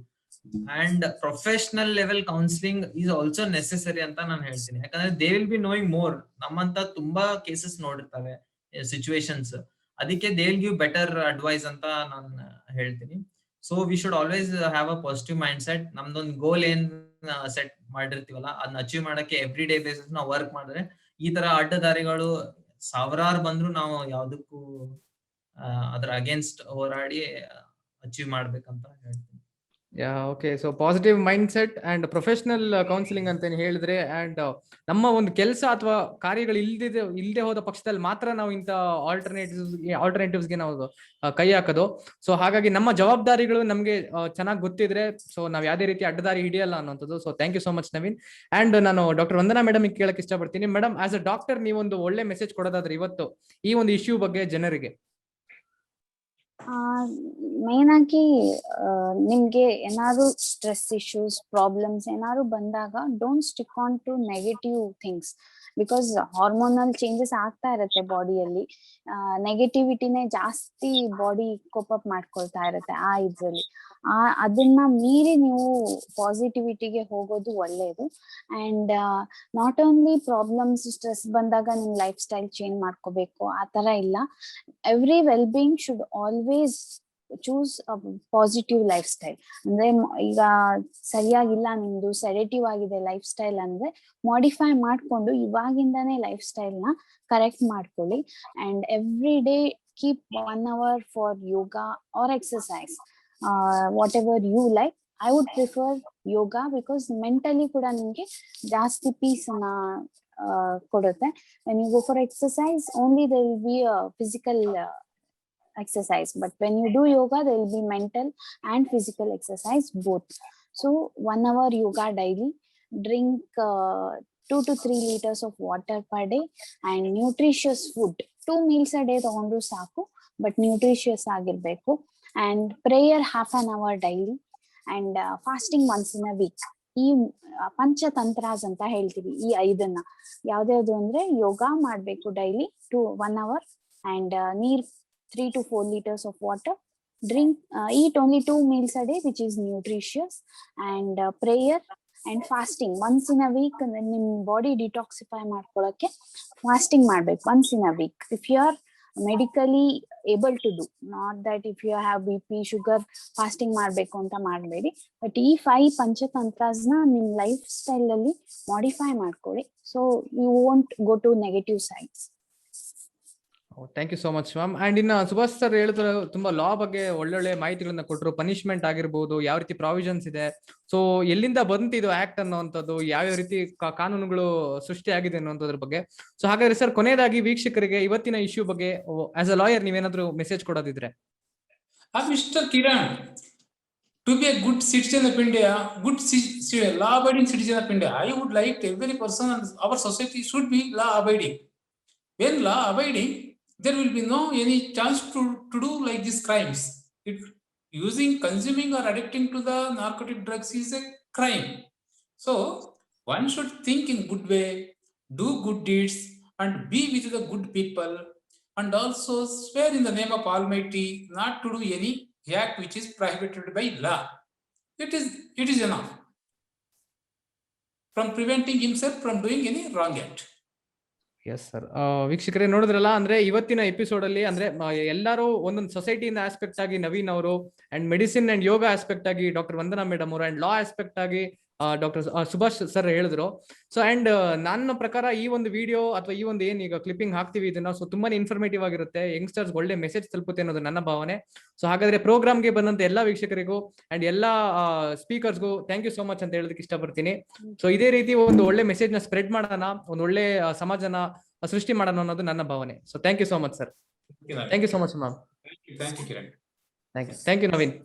[SPEAKER 4] And professional level counselling is also necessary ಅಂತ ನಾನು ಹೇಳ್ತೀನಿ. ಯಾಕಂದ್ರೆ they will be knowing more. ನಮ್ಮಂತ ತುಂಬಾ ಕೇಸಸ್ ನೋಡಿರ್ತವೆ, ಸಿಚುವೇಶನ್ಸ್. ಅದಕ್ಕೆ they will give better advice ಅಂತ ನಾನು ಹೇಳ್ತೀನಿ. So we should always have a positive mind set. ನಮ್ದೊಂದು ಗೋಲ್ ಏನ್ ಸೆಟ್ ಮಾಡಿರ್ತೀವಲ್ಲ ಅದನ್ನ ಅಚೀವ್ ಮಾಡಕ್ಕೆ ಎವ್ರಿ ಡೇ ಬೇಸಿಸ್ ನಾವು ವರ್ಕ್ ಮಾಡಿದ್ರೆ ಈ ತರ ಅಡ್ಡ ದಾರಿಗಳು ಸಾವಿರಾರು ಬಂದ್ರು ನಾವು ಯಾವ್ದಕ್ಕೂ ಅದರ ಅಗೇನ್ಸ್ಟ್ ಹೋರಾಡಿ ಅಚೀವ್ ಮಾಡ್ಬೇಕಂತ ಹೇಳ್ತೀನಿ.
[SPEAKER 1] Okay, so positive mind set and professional counselling ಅಂತ ಹೇಳಿದ್ರೆ, ಅಂಡ್ ನಮ್ಮ ಒಂದು ಕೆಲಸ ಅಥವಾ ಕಾರ್ಯಗಳು ಇಲ್ಲದೆ ಹೋದ ಪಕ್ಷದಲ್ಲಿ ಮಾತ್ರ ನಾವು ಇಂಥ ಆಲ್ಟರ್ನೇಟಿವ್ಸ್ಗೆ ನಾವು ಕೈ ಹಾಕೋದು. ಸೊ ಹಾಗಾಗಿ ನಮ್ಮ ಜವಾಬ್ದಾರಿಗಳು ನಮ್ಗೆ ಚೆನ್ನಾಗಿ ಗೊತ್ತಿದ್ರೆ ಸೊ ನಾವ್ ಯಾವುದೇ ರೀತಿ ಅಡ್ಡದಾರಿ ಹಿಡಿಯಲ್ಲ ಅನ್ನೋಂಥದ್ದು. So thank you so much Naveen. And ನಾನು ಡಾಕ್ಟರ್ ವಂದನಾ ಮೇಡಮ್ ಕೇಳಕ್ ಇಷ್ಟಪಡ್ತೀನಿ. ಮೇಡಮ್, ಆಸ್ ಅ ಡಾಕ್ಟರ್ ನೀವೊಂದು ಒಳ್ಳೆ ಮೆಸೇಜ್ ಕೊಡೋದಾದ್ರೆ ಇವತ್ತು ಈ ಒಂದು ಇಶ್ಯೂ ಬಗ್ಗೆ ಜನರಿಗೆ.
[SPEAKER 3] ಮೇನ್ ಆಗಿ ನಿಮ್ಗೆ ಏನಾದ್ರು ಸ್ಟ್ರೆಸ್ ಇಶ್ಯೂಸ್ ಪ್ರಾಬ್ಲಮ್ಸ್ ಏನಾದ್ರು ಬಂದಾಗ don't stick on to negative things. Because hormonal changes ಆಗ್ತಾ ಇರುತ್ತೆ ಬಾಡಿಯಲ್ಲಿ. ನೆಗೆಟಿವಿಟಿನೇ ಜಾಸ್ತಿ ಬಾಡಿ ಕೋಪ್ ಅಪ್ ಮಾಡ್ಕೊಳ್ತಾ ಇರುತ್ತೆ ಆ ಇದ್ರಲ್ಲಿ. ಅದನ್ನ ಮೀರಿ ನೀವು ಪಾಸಿಟಿವಿಟಿಗೆ ಹೋಗೋದು ಒಳ್ಳೇದು. And not only problems stress ಬಂದಾಗ ನಿಮ್ ಲೈಫ್ ಸ್ಟೈಲ್ ಚೇಂಜ್ ಮಾಡ್ಕೋಬೇಕು ಆ ತರ ಇಲ್ಲ. Every well being should always choose positive life style. ಅಂದ್ರೆ ಈಗ ಸರಿಯಾಗಿಲ್ಲ ನಿಮ್ದು, ಸೆಡೆಟಿವ್ ಆಗಿದೆ ಲೈಫ್ ಸ್ಟೈಲ್ ಅಂದ್ರೆ ಮಾಡಿಫೈ ಮಾಡ್ಕೊಂಡು ಇವಾಗಿಂದಾನೇ ಲೈಫ್ ಸ್ಟೈಲ್ ನ ಕರೆಕ್ಟ್ ಮಾಡ್ಕೊಳ್ಳಿ. And every day keep 1 hour for yoga or exercise, whatever you like. I would prefer yoga because mentally ಕೂಡ ನಿಮ್ಗೆ ಜಾಸ್ತಿ ಪೀಸ್ ಅನ್ನ ಕೊಡುತ್ತೆ. when you go for exercise only there will be a physical exercise, but when you do yoga there will be mental and physical exercise both. So 1 hour yoga daily. Drink 2 to 3 liters of water per day and nutritious food. 2 meals a day ತಗೊಂಡ್ರು ಸಾಕು, but nutritious ಆಗಿರ್ಬೇಕು. And prayer half an hour daily. And fasting once in a week. ಈ ಪಂಚತಂತ್ರಾಸ್ ಅಂತ ಹೇಳ್ತೀವಿ. ಈ 5 ಯಾವ್ದ್ಯಾವ್ದು ಅಂದ್ರೆ ಯೋಗ ಮಾಡ್ಬೇಕು ಡೈಲಿ 1 hour, and ನೀರ್ 3 to 4 liters of water. Drink, eat only 2 meals a day which is nutritious, and prayer and fasting once in a week. ನಿಮ್ body detoxify ಮಾಡ್ಕೊಳಕ್ಕೆ ಫಾಸ್ಟಿಂಗ್ ಮಾಡ್ಬೇಕು once in a week. If you are medically able to do, not that if you have BP, sugar fasting ಮಾಡ್ಬೇಕು ಅಂತ ಮಾಡಬೇಡಿ. But ಈ 5 ಪಂಚತಂತ್ರಾಸ್ ನ ನಿಮ್ life style ಅಲ್ಲಿ ಮಾಡಿಫೈ ಮಾಡ್ಕೊಳ್ಳಿ. So you won't go to negative sides.
[SPEAKER 1] Thank you so much ma'am. And ಇನ್ನ Subhash sir ಹೇಳಿದ್ರೆ ತುಂಬಾ ಲಾ ಬಗ್ಗೆ ಒಳ್ಳೊಳ್ಳೆ ಮಾಹಿತಿಗಳನ್ನ ಕೊಟ್ಟರು. ಪನಿಷ್ಮೆಂಟ್ ಆಗಿರ್ಬೋದು, ಯಾವ ರೀತಿ ಪ್ರಾವಿಷನ್ಸ್ ಇದೆ, ಸೊ ಎಲ್ಲಿಂದ ಬಂತು ಇದು ಆಕ್ಟ್ ಅನ್ನೋಂಥದ್ದು, ಯಾವ್ಯಾವ ರೀತಿ ಕಾನೂನುಗಳು ಸೃಷ್ಟಿಯಾಗಿದೆ ಅನ್ನೋದ್ರ ಬಗ್ಗೆ. ಸೊ ಹಾಗಾದ್ರೆ ಸರ್, ಕೊನೆಯದಾಗಿ ವೀಕ್ಷಕರಿಗೆ ಇವತ್ತಿನ ಇಶ್ಯೂ ಬಗ್ಗೆ ಆಸ್ ಅ ಲಾಯರ್ ನೀವೇನಾದ್ರೂ message ಕೊಡೋದಿದ್ರೆ?
[SPEAKER 2] Mr. Kiran, to be a good citizen of India, good law-abiding citizen of India, I would like every person in our society should be law-abiding. When law-abiding, there will be no any chance to do like these crimes. Consuming or addicting to the narcotic drugs is a crime. So one should think in good way, do good deeds, and be with the good people, and also swear in the name of Almighty not to do any act which is prohibited by law. It is enough from preventing himself from doing any wrong act.
[SPEAKER 1] Yes sir. ವೀಕ್ಷಕರೇ ನೋಡಿದ್ರಲ್ಲ, ಅಂದ್ರೆ ಇವತ್ತಿನ episode ಅಲ್ಲಿ ಅಂದ್ರೆ ಎಲ್ಲರೂ ಒಂದೊಂದು ಸೊಸೈಟಿಯಿಂದ aspect ಆಗಿ ನವೀನ್ ಅವರು, and medicine and yoga aspect ಆಗಿ ಡಾಕ್ಟರ್ ವಂದನಾ ಮೇಡಮ್ ಅವರು, ಅಂಡ್ ಲಾ ಆಸ್ಪೆಕ್ಟ್ ಆಗಿ ಡಾಕ್ಟರ್ ಸುಭಾಷ್ ಸರ್ ಹೇಳಿದ್ರು. ಸೊ ಅಂಡ್ ನನ್ನ ಪ್ರಕಾರ ಈ ಒಂದು ವಿಡಿಯೋ ಅಥವಾ ಈ ಒಂದು ಏನೀಗ ಕ್ಲಿಪ್ಪಿಂಗ್ ಹಾಕ್ತಿವಿ ಇದನ್ನ, ಸೊ ತುಂಬಾನೇ ಇನ್ಫಾರ್ಮೇಟಿವ್ ಆಗಿರುತ್ತೆ, ಯಂಗ್ಸ್ಟರ್ಸ್ ಒಳ್ಳೆ ಮೆಸೇಜ್ ತಲುಪುತ್ತೆ ಅನ್ನೋದು ನನ್ನ ಭಾವನೆ. ಸೊ ಹಾಗಾದ್ರೆ ಪ್ರೋಗ್ರಾಮ್ಗೆ ಬಂದಂತ ಎಲ್ಲಾ ವೀಕ್ಷಕರಿಗೂ ಅಂಡ್ ಎಲ್ಲಾ ಸ್ಪೀಕರ್ಸ್ಗೂ ಥ್ಯಾಂಕ್ ಯು ಸೋ ಮಚ್ ಅಂತ ಹೇಳೋದಕ್ಕೆ ಇಷ್ಟಪಡ್ತೀನಿ. ಸೊ ಇದೇ ರೀತಿ ಒಂದು ಒಳ್ಳೆ ಮೆಸೇಜ್ ನ ಸ್ಪ್ರೆಡ್ ಮಾಡೋಣ, ಒಂದು ಒಳ್ಳೆ ಸಮಾಜನ ಸೃಷ್ಟಿ ಮಾಡೋಣ ಅನ್ನೋದು ನನ್ನ ಭಾವನೆ. So thank you so much sir. Thank you so much ma'am.
[SPEAKER 2] Thank you, Kiran.
[SPEAKER 1] Thank you Naveen.